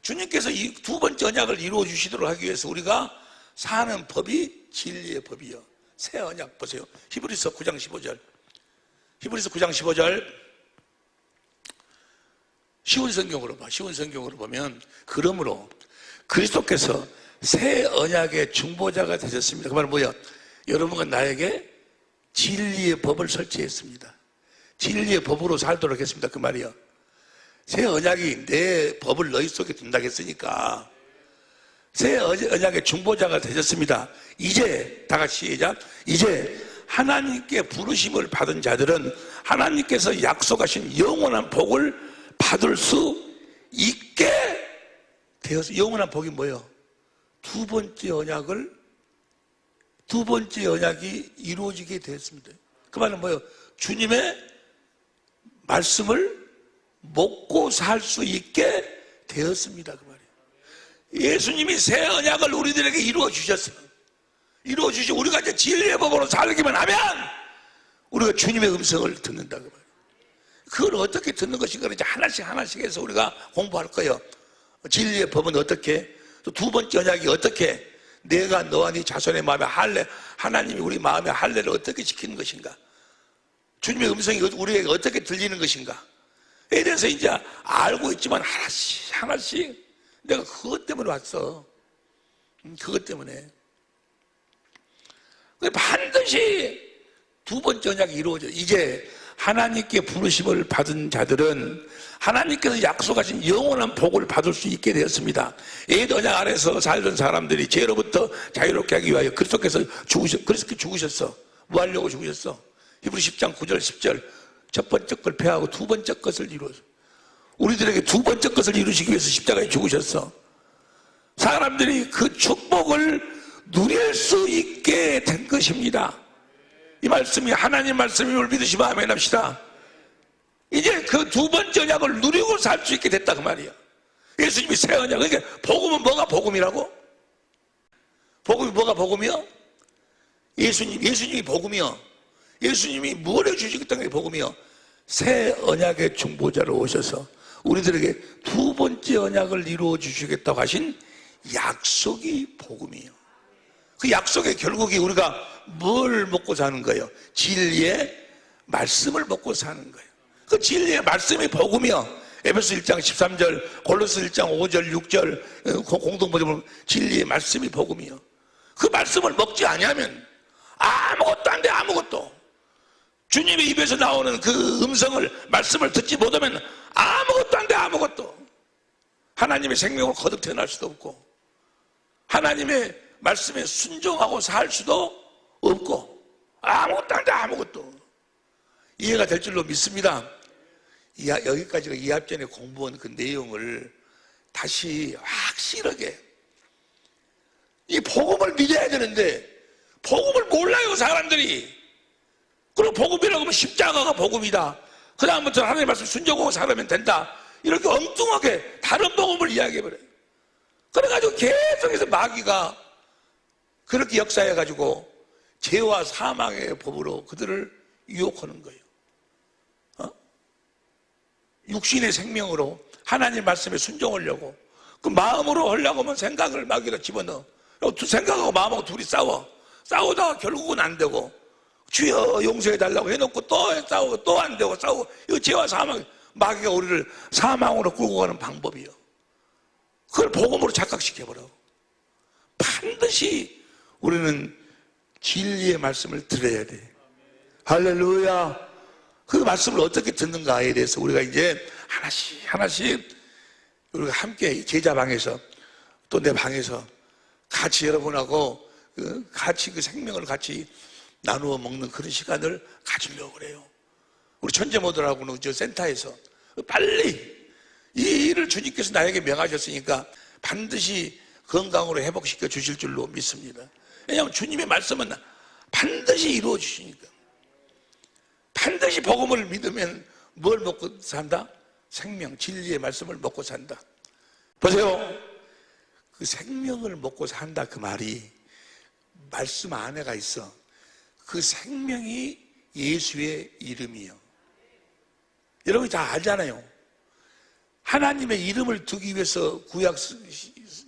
주님께서 이 두 번째 언약을 이루어 주시도록 하기 위해서 우리가 사는 법이 진리의 법이요. 새 언약 보세요. 히브리서 9장 15절. 히브리서 9장 15절. 쉬운 성경으로 보면 그러므로 그리스도께서 새 언약의 중보자가 되셨습니다. 그 말은 뭐예요? 여러분과 나에게 진리의 법을 설치했습니다. 진리의 법으로 살도록 했습니다. 그 말이요. 새 언약이 내 법을 너희 속에 둔다고 했으니까 새 언약의 중보자가 되셨습니다. 이제 다 같이 시작. 이제 하나님께 부르심을 받은 자들은 하나님께서 약속하신 영원한 복을 받을 수 있게 되어서, 영원한 복이 뭐예요? 두 번째 언약이 이루어지게 되었습니다. 그 말은 뭐예요? 주님의 말씀을 먹고 살 수 있게 되었습니다. 그 말이에요. 예수님이 새 언약을 우리들에게 이루어 주셨어요. 이루어 주시 우리가 이제 진리의 법으로 살기만 하면 우리가 주님의 음성을 듣는다. 그 말이에요. 그걸 어떻게 듣는 것인가 이제 하나씩 해서 우리가 공부할 거예요. 진리의 법은 어떻게, 또 두 번째 언약이 어떻게, 내가 너와 네 자손의 마음에 할례, 하나님이 우리 마음에 할례를 어떻게 지키는 것인가, 주님의 음성이 우리에게 어떻게 들리는 것인가, 에 대해서 이제 알고 있지만 하나씩 내가 그것 때문에 왔어. 그것 때문에. 반드시 두 번째 언약이 이루어져. 이제 하나님께 부르심을 받은 자들은 하나님께서 약속하신 영원한 복을 받을 수 있게 되었습니다. 옛 언약 아래서 살던 사람들이 죄로부터 자유롭게 하기 위하여 그리스도께서 죽으셨어. 뭐 하려고 죽으셨어? 히브리 10장 9절 10절. 첫 번째 걸 폐하고 두 번째 것을 이루어서 우리들에게 두 번째 것을 이루시기 위해서 십자가에 죽으셨어. 사람들이 그 축복을 누릴 수 있게 된 것입니다. 이 말씀이 하나님 말씀임을 믿으시면 아멘 합시다. 이제 그 두 번째 언약을 누리고 살 수 있게 됐다 그 말이야. 예수님이 새 언약. 그러니까 복음은 뭐가 복음이라고? 복음이 뭐가 복음이요? 예수님이 복음이요. 예수님이 뭘 해주시겠다는 게 복음이요. 새 언약의 중보자로 오셔서 우리들에게 두 번째 언약을 이루어 주시겠다고 하신 약속이 복음이에요. 그 약속의 결국이 우리가 뭘 먹고 사는 거예요? 진리의 말씀을 먹고 사는 거예요. 그 진리의 말씀이 복음이요. 에베소 1장 13절, 골로새 1장 5절, 6절 공동번역 보면 진리의 말씀이 복음이요. 그 말씀을 먹지 아니하면 아무것도 안 돼. 아무것도. 주님의 입에서 나오는 그 음성을, 말씀을 듣지 못하면 아무것도 안 돼. 아무것도. 하나님의 생명을 거듭 태어날 수도 없고 하나님의 말씀에 순종하고 살 수도 없고 아무것도 안 돼. 아무것도. 이해가 될 줄로 믿습니다. 여기까지가 2학 전에 공부한 그 내용을 다시 확실하게, 이 복음을 믿어야 되는데 복음을 몰라요 사람들이. 그리고 복음이라고 하면 십자가가 복음이다, 그 다음부터 하나님의 말씀 순종하고 살면 된다, 이렇게 엉뚱하게 다른 복음을 이야기해버려요. 그래가지고 계속해서 마귀가 그렇게 역사해가지고 죄와 사망의 법으로 그들을 유혹하는 거예요. 육신의 생명으로 하나님 말씀에 순종하려고, 그 마음으로 하려고 하면 생각을 마귀가 집어넣어. 생각하고 마음하고 둘이 싸우다가 결국은 안 되고, 주여 용서해달라고 해놓고 또 싸우고 또 안 되고 싸우고, 이거 죄와 사망, 마귀가 우리를 사망으로 끌고 가는 방법이요. 그걸 복음으로 착각시켜버려. 반드시 우리는 진리의 말씀을 들어야 돼. 할렐루야. 그 말씀을 어떻게 듣는가에 대해서 우리가 이제 하나씩 우리가 함께 제자방에서 또 내 방에서 같이 여러분하고 같이 그 생명을 같이 나누어 먹는 그런 시간을 가지려고 그래요. 우리 천재모들하고는 저 센터에서 빨리 이 일을 주님께서 나에게 명하셨으니까 반드시 건강으로 회복시켜 주실 줄로 믿습니다. 왜냐하면 주님의 말씀은 반드시 이루어 주시니까. 반드시 복음을 믿으면 뭘 먹고 산다? 생명, 진리의 말씀을 먹고 산다. 보세요. 그 생명을 먹고 산다 그 말이 말씀 안에가 있어. 그 생명이 예수의 이름이요. 여러분이 다 알잖아요. 하나님의 이름을 두기 위해서 구약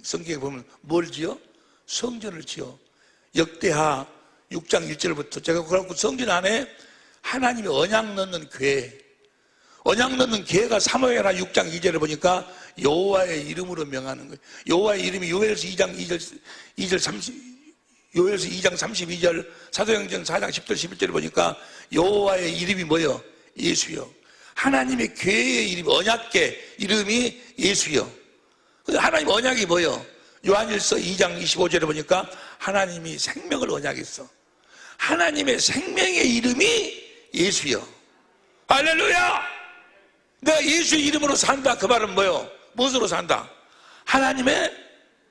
성경에 보면 뭘 지어? 성전을 지어. 역대하 6장 1절부터 제가 그래갖고 성전 안에 하나님의 언약 넣는 궤, 언약 넣는 궤가 사무엘하 6장 2절에 보니까 여호와의 이름으로 명하는 거예요. 여호와의 이름이 요엘서 2장 2절 30, 요엘서 2장 32절, 사도행전 4장 10절 11절에 보니까 여호와의 이름이 뭐요? 예수요. 하나님의 궤의 이름이, 언약궤 이름이 예수요. 하나님 언약이 뭐요? 요한일서 2장 25절에 보니까 하나님이 생명을 언약했어. 하나님의 생명의 이름이 예수요. 할렐루야! 내가 예수의 이름으로 산다. 그 말은 뭐요? 무엇으로 산다? 하나님의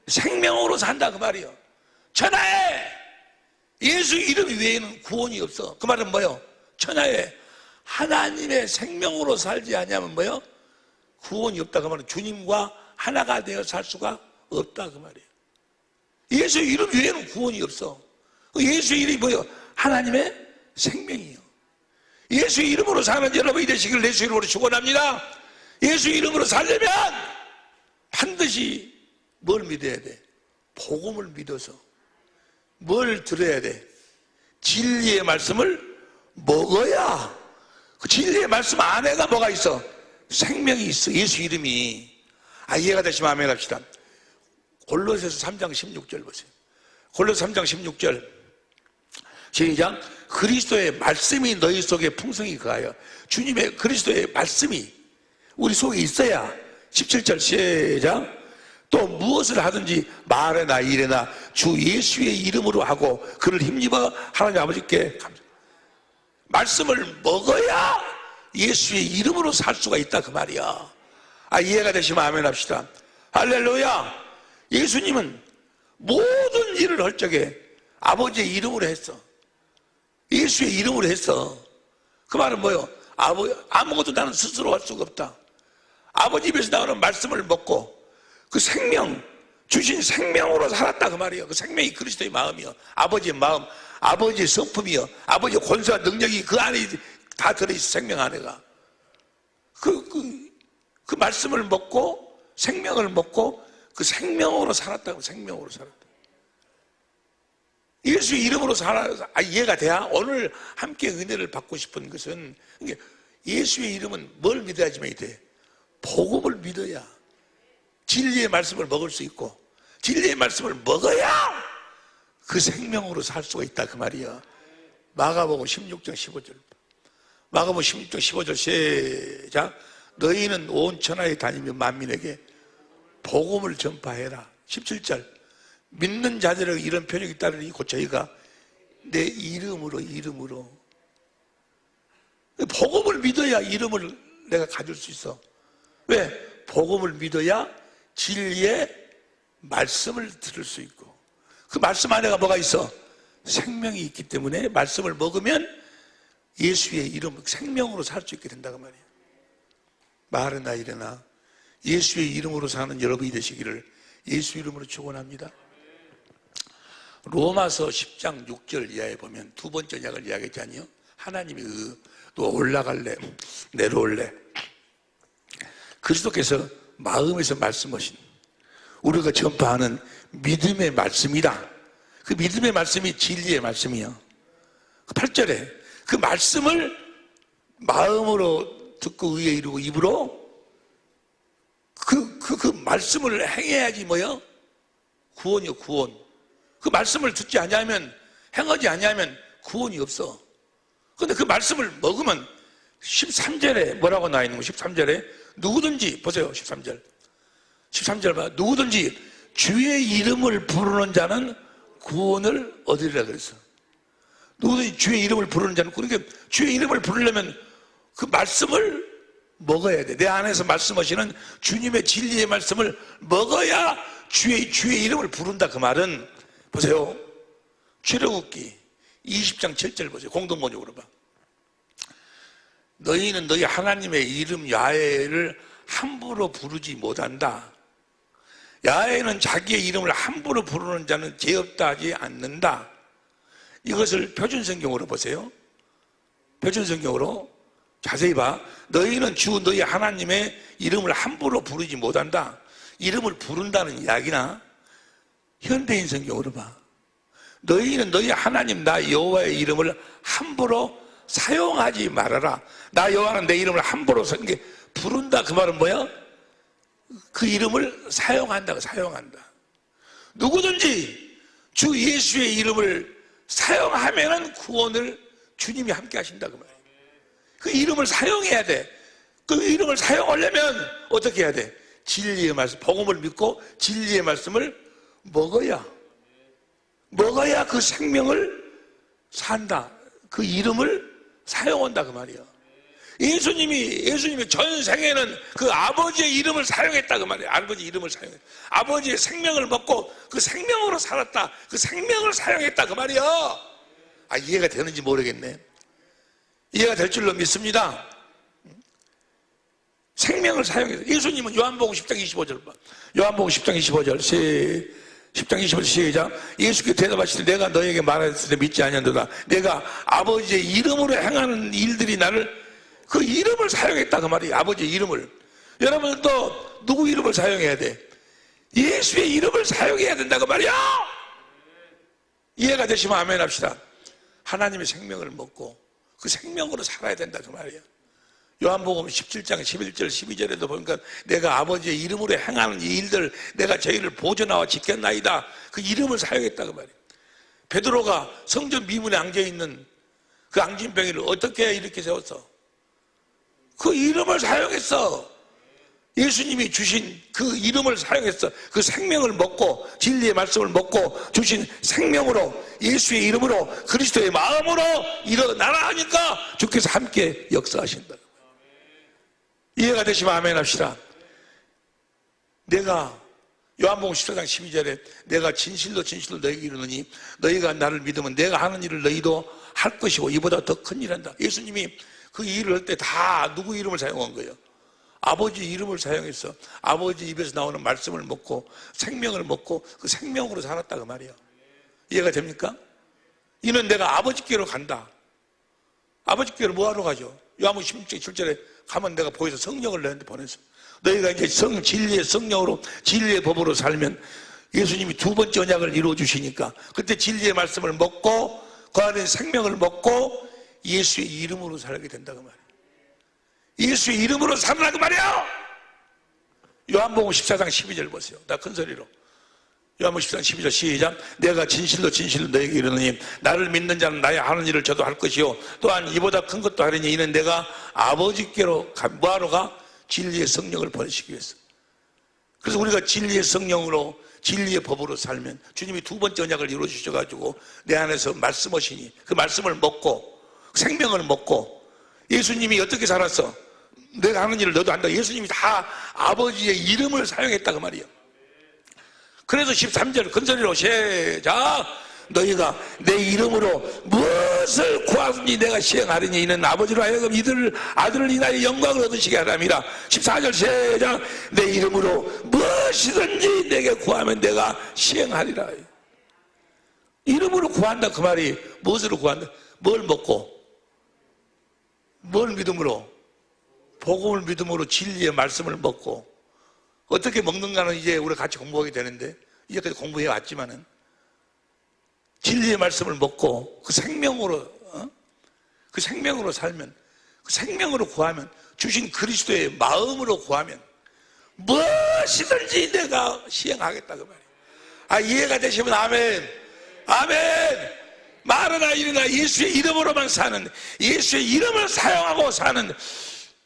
생명으로 산다. 그 말이요. 천하에 예수 이름 외에는 구원이 없어. 그 말은 뭐요? 천하에 하나님의 생명으로 살지 않으면 뭐요? 구원이 없다. 그 말은 주님과 하나가 되어 살 수가 없다. 그 말이에요. 예수 이름 외에는 구원이 없어. 예수 이름이 뭐요? 하나님의 생명이요. 예수 이름으로 사는 여러분이 되시길 예수 이름으로 축원합니다. 예수 이름으로 살려면 반드시 뭘 믿어야 돼? 복음을 믿어서. 뭘 들어야 돼? 진리의 말씀을 먹어야. 그 진리의 말씀 안에가 뭐가 있어? 생명이 있어. 예수 이름이. 이해가 되시면 아멘 합시다. 골로새서 3장 16절 보세요. 골로새 3장 16절 시작. 그리스도의 말씀이 너희 속에 풍성히 거하여. 주님의 그리스도의 말씀이 우리 속에 있어야. 17절 시작. 또 무엇을 하든지 말에나 일에나 주 예수의 이름으로 하고 그를 힘입어 하나님 아버지께 감사. 말씀을 먹어야 예수의 이름으로 살 수가 있다. 그 말이야. 이해가 되시면 아멘 합시다. 할렐루야. 예수님은 모든 일을 할 적에 아버지의 이름으로 했어. 예수의 이름으로 했어. 그 말은 뭐예요? 아무것도 나는 스스로 할 수가 없다. 아버지 입에서 나오는 말씀을 먹고 그 생명, 주신 생명으로 살았다. 그 말이에요. 그 생명이 그리스도의 마음이요. 아버지의 마음, 아버지의 성품이요. 아버지의 권세와 능력이 그 안에 다 들어있어. 생명 안에가. 그 말씀을 먹고 생명을 먹고 그 생명으로 살았다고. 생명으로 살았다. 예수의 이름으로 살아. 이해가 돼야? 오늘 함께 은혜를 받고 싶은 것은 예수의 이름은 뭘 믿어야지만 돼? 복음을 믿어야 진리의 말씀을 먹을 수 있고 진리의 말씀을 먹어야 그 생명으로 살 수가 있다. 그 말이야. 마가복음 16장 15절. 마가복음 16장 15절 시작. 너희는 온 천하에 다니며 만민에게 복음을 전파해라. 17절. 믿는 자들에게 이런 표적이 따르니 곧 저희가 내 이름으로 복음을 믿어야 이름을 내가 가질 수 있어. 왜? 복음을 믿어야 진리의 말씀을 들을 수 있고 그 말씀 안에가 뭐가 있어? 생명이 있기 때문에 말씀을 먹으면 예수의 이름 생명으로 살 수 있게 된다고 말이에요. 말이나 일어나 예수의 이름으로 사는 여러분이 되시기를 예수 이름으로 축원합니다. 로마서 10장 6절 이하에 보면 두 번째 약을 이야기했잖아요. 하나님이 또 올라갈래 내려올래. 그리스도께서 마음에서 말씀하신 우리가 전파하는 믿음의 말씀이다. 그 믿음의 말씀이 진리의 말씀이요. 8절에 그 말씀을 마음으로 듣고 의에 이루고 입으로 그 말씀을 행해야지 뭐요? 구원이요. 구원. 그 말씀을 듣지 않으면 행하지 않으면 구원이 없어. 그런데 그 말씀을 먹으면 13절에 뭐라고 나와 있는 거? 13절에 누구든지 보세요. 13절 봐. 누구든지 주의 이름을 부르는 자는 구원을 얻으리라 그랬어. 누구든지 주의 이름을 부르는 자는. 그러니까 주의 이름을 부르려면 그 말씀을 먹어야 돼. 내 안에서 말씀하시는 주님의 진리의 말씀을 먹어야 주의 이름을 부른다. 그 말은 보세요. 출애굽기 20장 7절 보세요. 공동번역으로 봐. 너희는 너희 하나님의 이름 야훼를 함부로 부르지 못한다. 야훼는 자기의 이름을 함부로 부르는 자는 죄 없다 하지 않는다. 이것을 표준성경으로 보세요. 표준성경으로 자세히 봐. 너희는 주 너희 하나님의 이름을 함부로 부르지 못한다. 이름을 부른다는 이야기나 현대인 성경으로 봐. 너희는 너희 하나님 나 여호와의 이름을 함부로 사용하지 말아라. 나 여호와는 내 이름을 함부로 부른다. 그 말은 뭐야? 그 이름을 사용한다. 사용한다. 누구든지 주 예수의 이름을 사용하면은 구원을 주님이 함께 하신다. 그 말이에요. 그 이름을 사용해야 돼. 그 이름을 사용하려면 어떻게 해야 돼? 진리의 말씀, 복음을 믿고 진리의 말씀을 먹어야 그 생명을 산다. 그 이름을 사용한다. 그 말이야. 예수님이 전생에는 그 아버지의 이름을 사용했다. 그 말이야. 아버지 이름을 사용했다. 아버지의 생명을 먹고 그 생명으로 살았다. 그 생명을 사용했다. 그 말이야. 이해가 되는지 모르겠네. 이해가 될 줄로 믿습니다. 생명을 사용해서 예수님은 요한복음 10장 25절 봐. 요한복음 10장 25절 10장 25절 시작. 예수께 대답하시되 내가 너에게 말했을 때 믿지 아니한도다. 내가 아버지의 이름으로 행하는 일들이 나를 그 이름을 사용했다. 그 말이에요. 아버지의 이름을. 여러분도 누구 이름을 사용해야 돼? 예수의 이름을 사용해야 된다. 그 말이야. 이해가 되시면 아멘 합시다. 하나님의 생명을 먹고 그 생명으로 살아야 된다. 그 말이에요. 요한복음 17장 11절 12절에도 보니까 내가 아버지의 이름으로 행하는 이 일들 내가 저희를 보존하와 지켰나이다. 그 이름을 사용했다. 그 말이에요. 베드로가 성전 미문에 앉아있는 그 앙진병이를 어떻게 이렇게 세웠어? 그 이름을 사용했어. 예수님이 주신 그 이름을 사용했어. 그 생명을 먹고 진리의 말씀을 먹고 주신 생명으로 예수의 이름으로 그리스도의 마음으로 일어나라 하니까 주께서 함께 역사하신다. 이해가 되시면 아멘 합시다. 내가 요한복음 14장 12절에 내가 진실로 너에게 이르노니 너희가 나를 믿으면 내가 하는 일을 너희도 할 것이고 이보다 더 큰 일 한다. 예수님이 그 일을 할 때 다 누구 이름을 사용한 거예요? 아버지 이름을 사용해서 아버지 입에서 나오는 말씀을 먹고 생명을 먹고 그 생명으로 살았다. 그 말이에요. 이해가 됩니까? 이는 내가 아버지께로 간다. 아버지께로 뭐하러 가죠? 요한복음 16장 7절에 가면 내가 보여서 성령을 너한테 보냈어. 너희가 이제 진리의 성령으로 진리의 법으로 살면 예수님이 두 번째 언약을 이루어 주시니까 그때 진리의 말씀을 먹고 그 안에 생명을 먹고 예수의 이름으로 살게 된다. 그 말이에요. 예수의 이름으로 살아라. 그 말이에요. 요한복음 14장 12절 보세요. 나 큰 소리로. 요한복음 14장 12절 시작. 내가 진실로 너에게 이르노니 나를 믿는 자는 나의 하는 일을 저도 할 것이요 또한 이보다 큰 것도 하리니 이는 내가 아버지께로 뭐하러 가? 진리의 성령을 보내시기 위해서. 그래서 우리가 진리의 성령으로 진리의 법으로 살면 주님이 두 번째 언약을 이루어 주셔가지고 내 안에서 말씀하시니 그 말씀을 먹고 생명을 먹고 예수님이 어떻게 살았어? 내가 하는 일을 너도 한다. 예수님이 다 아버지의 이름을 사용했다. 그 말이에요. 그래서 13절 큰소리로 시작. 너희가 내 이름으로 무엇을 구하든지 내가 시행하리니 이는 아버지로 하여금 이들 아들을 인하여 영광을 얻으시게 하랍니다. 14절 시작. 내 이름으로 무엇이든지 내게 구하면 내가 시행하리라. 이름으로 구한다. 그 말이 무엇으로 구한다? 뭘 먹고 뭘 믿음으로? 복음을 믿음으로 진리의 말씀을 먹고 어떻게 먹는가는 이제 우리가 같이 공부하게 되는데 이제까지 공부해 왔지만은 진리의 말씀을 먹고 그 생명으로 그 생명으로 살면 그 생명으로 구하면 주신 그리스도의 마음으로 구하면 무엇이든지 내가 시행하겠다 그 말이에요. 이해가 되시면 아멘. 아멘. 말하나 이르나 예수의 이름으로만 사는 예수의 이름을 사용하고 사는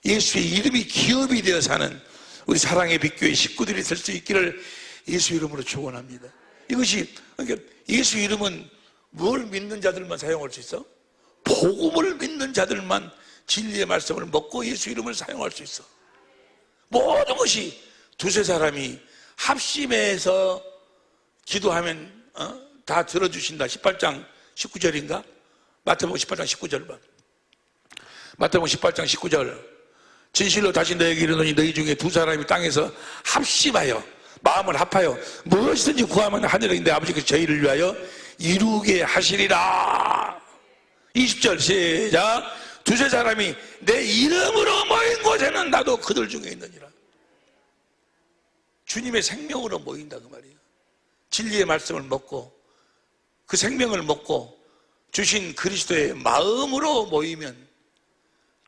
예수의 이름이 기업이 되어 사는 우리 사랑의 빛교회 식구들이 될 수 있기를 예수 이름으로 축원합니다. 이것이 그러니까 예수 이름은 뭘 믿는 자들만 사용할 수 있어? 복음을 믿는 자들만 진리의 말씀을 먹고 예수 이름을 사용할 수 있어. 모든 것이 두세 사람이 합심해서 기도하면 다 들어주신다. 18장 19절인가? 마태복음 18장 19절 봐. 마태복음 18장 19절. 진실로 다시 너에게 이르노니 너희 중에 두 사람이 땅에서 합심하여 마음을 합하여 무엇이든지 구하면 하늘에 있는 아버지께서 저희를 위하여 이루게 하시리라. 20절 시작. 두세 사람이 내 이름으로 모인 곳에는 나도 그들 중에 있느니라. 주님의 생명으로 모인다 그 말이에요. 진리의 말씀을 먹고 그 생명을 먹고 주신 그리스도의 마음으로 모이면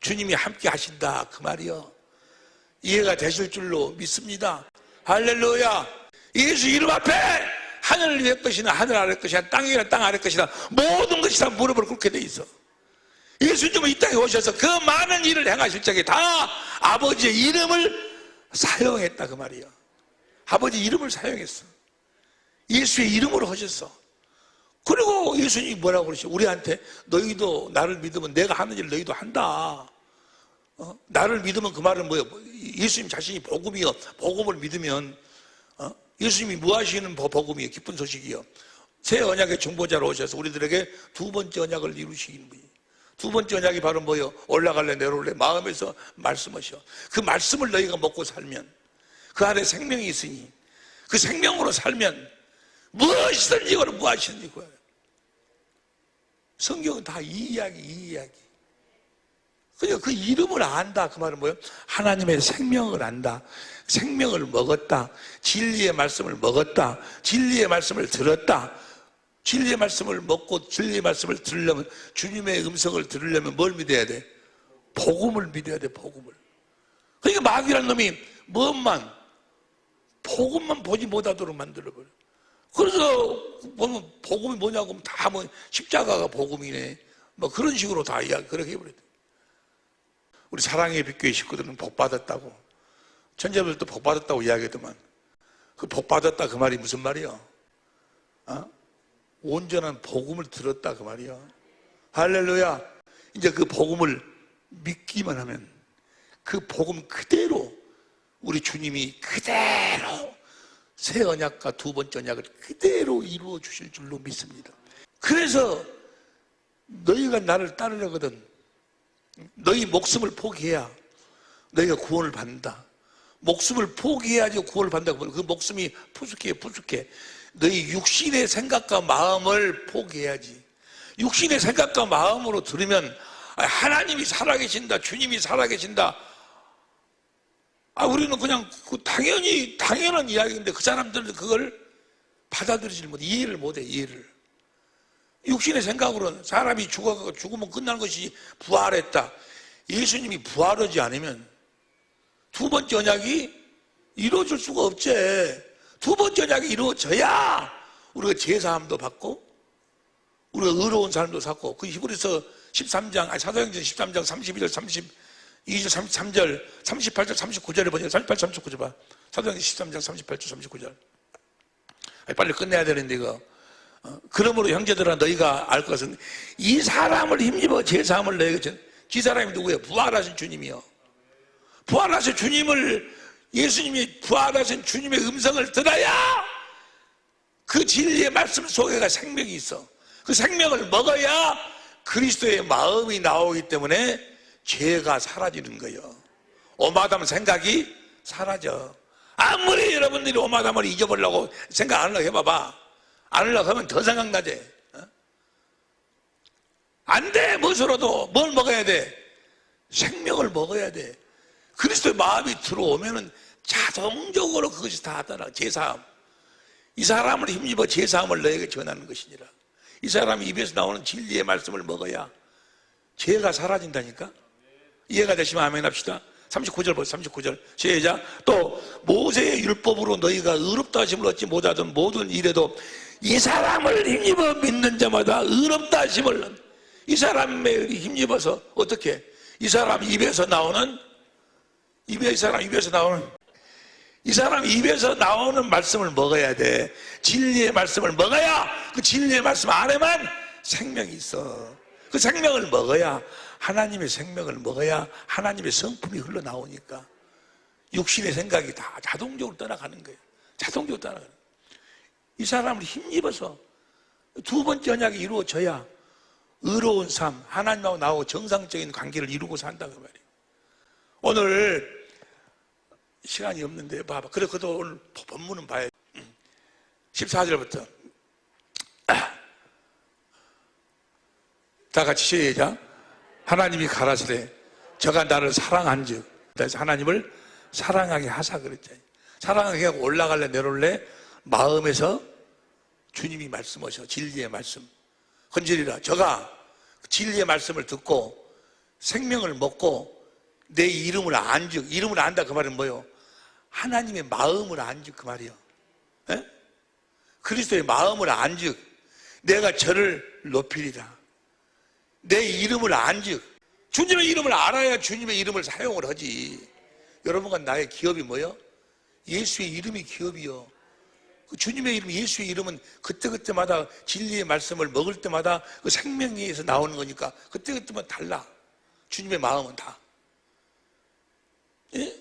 주님이 함께 하신다 그 말이요. 이해가 되실 줄로 믿습니다. 할렐루야. 예수 이름 앞에 하늘 위의 것이나 하늘 아래 것이나 땅이나 땅 아래 것이나 모든 것이 다 무릎을 꿇게 돼 있어. 예수님은 이 땅에 오셔서 그 많은 일을 행하실 적에 다 아버지의 이름을 사용했다 그 말이야. 아버지 이름을 사용했어. 예수의 이름으로 하셨어. 그리고 예수님이 뭐라고 그러시죠? 우리한테 너희도 나를 믿으면 내가 하는 일 너희도 한다. 나를 믿으면 그 말은 뭐예요? 예수님 자신이 복음이요. 복음을 믿으면 예수님이 뭐 하시는 복음이에요? 기쁜 소식이요. 새 언약의 중보자로 오셔서 우리들에게 두 번째 언약을 이루시는 분이. 두 번째 언약이 바로 뭐예요? 올라갈래 내려올래 마음에서 말씀하셔. 그 말씀을 너희가 먹고 살면 그 안에 생명이 있으니 그 생명으로 살면 무엇이든지 이거는 무엇이든지 그거예요. 성경은 다 이 이야기. 그러니까 그 이름을 안다 그 말은 뭐예요? 하나님의 생명을 안다. 생명을 먹었다. 진리의 말씀을 먹었다. 진리의 말씀을 들었다. 진리의 말씀을 먹고 진리의 말씀을 들으려면 주님의 음성을 들으려면 뭘 믿어야 돼? 복음을 믿어야 돼. 복음을. 그러니까 마귀라는 놈이 뭐만 복음만 보지 못하도록 만들어버려. 그래서 보면 복음이 뭐냐고 하면 다 뭐 십자가가 복음이네 뭐 그런 식으로 다 이야기 그렇게 해버렸대. 우리 사랑의 빛교회 식구들은 복 받았다고 천재들도 복 받았다고 이야기하더만 그 복 받았다 그 말이 무슨 말이야? 온전한 복음을 들었다 그 말이야. 할렐루야. 이제 그 복음을 믿기만 하면 그 복음 그대로 우리 주님이 그대로 새 언약과 두 번째 언약을 그대로 이루어 주실 줄로 믿습니다. 그래서 너희가 나를 따르려거든 너희 목숨을 포기해야 너희가 구원을 받는다. 목숨을 포기해야지 구원을 받는다고. 그 목숨이 푸석해. 너희 육신의 생각과 마음을 포기해야지. 육신의 생각과 마음으로 들으면 하나님이 살아계신다, 주님이 살아계신다. 우리는 그냥 당연한 이야기인데 그 사람들은 그걸 받아들이지 못해. 이해를 못해. 육신의 생각으로는 사람이 죽으면 끝나는 것이 부활했다. 예수님이 부활하지 않으면 두 번째 언약이 이루어질 수가 없지. 두 번째 언약이 이루어져야 우리가 제사함도 받고 우리가 의로운 삶도 살고 그 히브리서 13장 사도행전 13장 31절 32절 33절 38절 39절을 보니까 38, 39절 봐. 사도행전 13장 38절 39절 빨리 끝내야 되는데 이거 그러므로 형제들아 너희가 알 것은 이 사람을 힘입어 제사함을 너희가 이 사람이 누구예요? 부활하신 주님이요. 부활하신 주님을 예수님이 부활하신 주님의 음성을 들어야 그 진리의 말씀 속에가 생명이 있어. 그 생명을 먹어야 그리스도의 마음이 나오기 때문에 죄가 사라지는 거예요. 오마담 생각이 사라져. 아무리 여러분들이 오마담을 잊어버리려고 생각 안 하려고 해봐봐. 안 하려고 하면 더 생각나지. 안 돼. 무엇으로도 뭘 먹어야 돼? 생명을 먹어야 돼. 그리스도의 마음이 들어오면은 자동적으로 그것이 다 따라. 제사함. 이 사람을 힘입어 제사함을 너에게 전하는 것이니라. 이 사람이 입에서 나오는 진리의 말씀을 먹어야 죄가 사라진다니까. 이해가 되시면 아멘 합시다. 39절 보세요. 39절 시작. 또 모세의 율법으로 너희가 의롭다 하심을 얻지 못하던 모든 일에도 이 사람을 힘입어 믿는 자마다 의롭다 하심을. 이 사람의 힘입어서 어떻게? 이 사람 입에서 나오는 이 사람 입에서 나오는 말씀을 먹어야 돼. 진리의 말씀을 먹어야 그 진리의 말씀 안에만 생명이 있어. 그 생명을 먹어야 하나님의 생명을 먹어야 하나님의 성품이 흘러나오니까 육신의 생각이 다 자동적으로 떠나가는 거예요. 자동적으로 떠나가는 거예요. 이 사람을 힘입어서 두 번째 언약이 이루어져야 의로운 삶, 하나님하고 나하고 정상적인 관계를 이루고 산다고 말이에요. 오늘 시간이 없는데 봐봐. 그래도 오늘 본문은 봐야 돼. 14절부터 다 같이 시작. 하나님이 가라사대 저가 나를 사랑한즉, 그래서 하나님을 사랑하게 하사 그랬잖아요. 사랑하게 하고 올라갈래 내려올래 마음에서 주님이 말씀하셔. 진리의 말씀 건지리라. 저가 진리의 말씀을 듣고 생명을 먹고 내 이름을 안즉, 이름을 안다 그 말은 뭐요? 하나님의 마음을 안즉 그 말이요. 에? 그리스도의 마음을 안즉 내가 저를 높이리라. 내 이름을 안즉, 주님의 이름을 알아야 주님의 이름을 사용을 하지. 여러분과 나의 기업이 뭐요? 예수의 이름이 기업이요. 그 주님의 이름, 예수의 이름은 그때그때마다 진리의 말씀을 먹을 때마다 그 생명에서 나오는 거니까 그때그때마다 달라. 주님의 마음은 다. 예?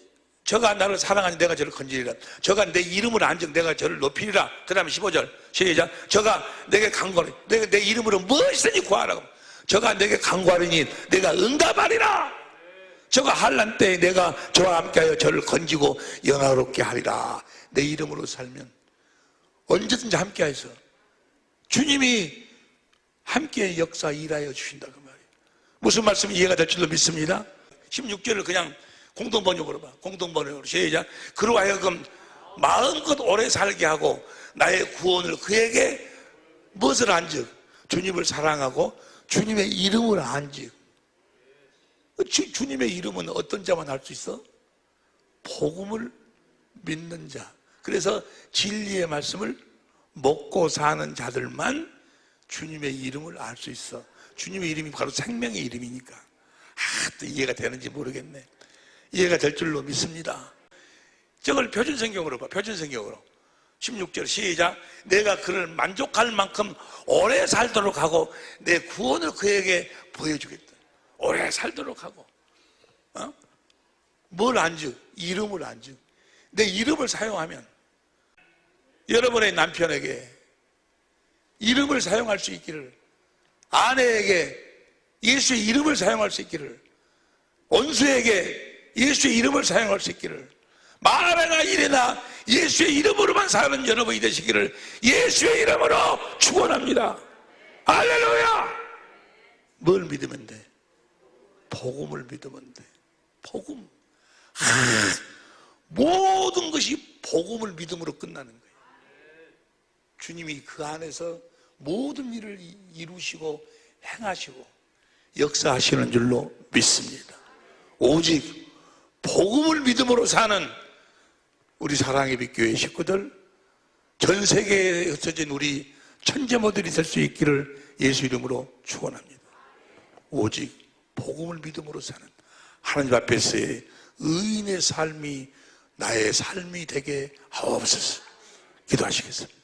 저가 나를 사랑하니 내가 저를 건지리라. 저가 내 이름을 안즉 내가 저를 높이리라. 그 다음에 15절 시작. 저가 내게 간구하니 내가 내 이름으로 무엇이든지 구하라고. 저가 내게 간구하리니 내가 응답하리라. 저가 환난 때에 내가 저와 함께하여 저를 건지고 영화롭게 하리라. 내 이름으로 살면 언제든지 함께하여서 주님이 함께 역사 일하여 주신다 그 말이에요. 무슨 말씀이 이해가 될 줄로 믿습니다. 16절을 그냥 공동번역으로 봐. 공동번역으로 시작. 그로 하여금 마음껏 오래 살게 하고 나의 구원을 그에게 무엇을 안즉? 주님을 사랑하고 주님의 이름을 안즉. 주님의 이름은 어떤 자만 할 수 있어? 복음을 믿는 자. 그래서 진리의 말씀을 먹고 사는 자들만 주님의 이름을 알 수 있어. 주님의 이름이 바로 생명의 이름이니까. 또 이해가 되는지 모르겠네. 이해가 될 줄로 믿습니다. 저걸 표준성경으로 봐. 표준성경으로 16절 시작. 내가 그를 만족할 만큼 오래 살도록 하고 내 구원을 그에게 보여주겠다. 오래 살도록 하고 뭘 안즉? 이름을 안즉. 내 이름을 사용하면 여러분의 남편에게 이름을 사용할 수 있기를, 아내에게 예수의 이름을 사용할 수 있기를, 원수에게 예수의 이름을 사용할 수 있기를, 말이나 일이나 예수의 이름으로만 사는 여러분이 되시기를 예수의 이름으로 축원합니다. 할렐루야. 뭘 믿으면 돼? 복음을 믿으면 돼. 복음. 모든 것이 복음을 믿음으로 끝나는 거예요. 주님이 그 안에서 모든 일을 이루시고 행하시고 역사하시는 줄로 믿습니다. 오직 복음을 믿음으로 사는 우리 사랑의 빛교회 식구들, 전 세계에 흩어진 우리 천재모들이 될 수 있기를 예수 이름으로 축원합니다. 오직 복음을 믿음으로 사는 하나님 앞에서의 의인의 삶이 나의 삶이 되게 하옵소서. 기도하시겠습니다.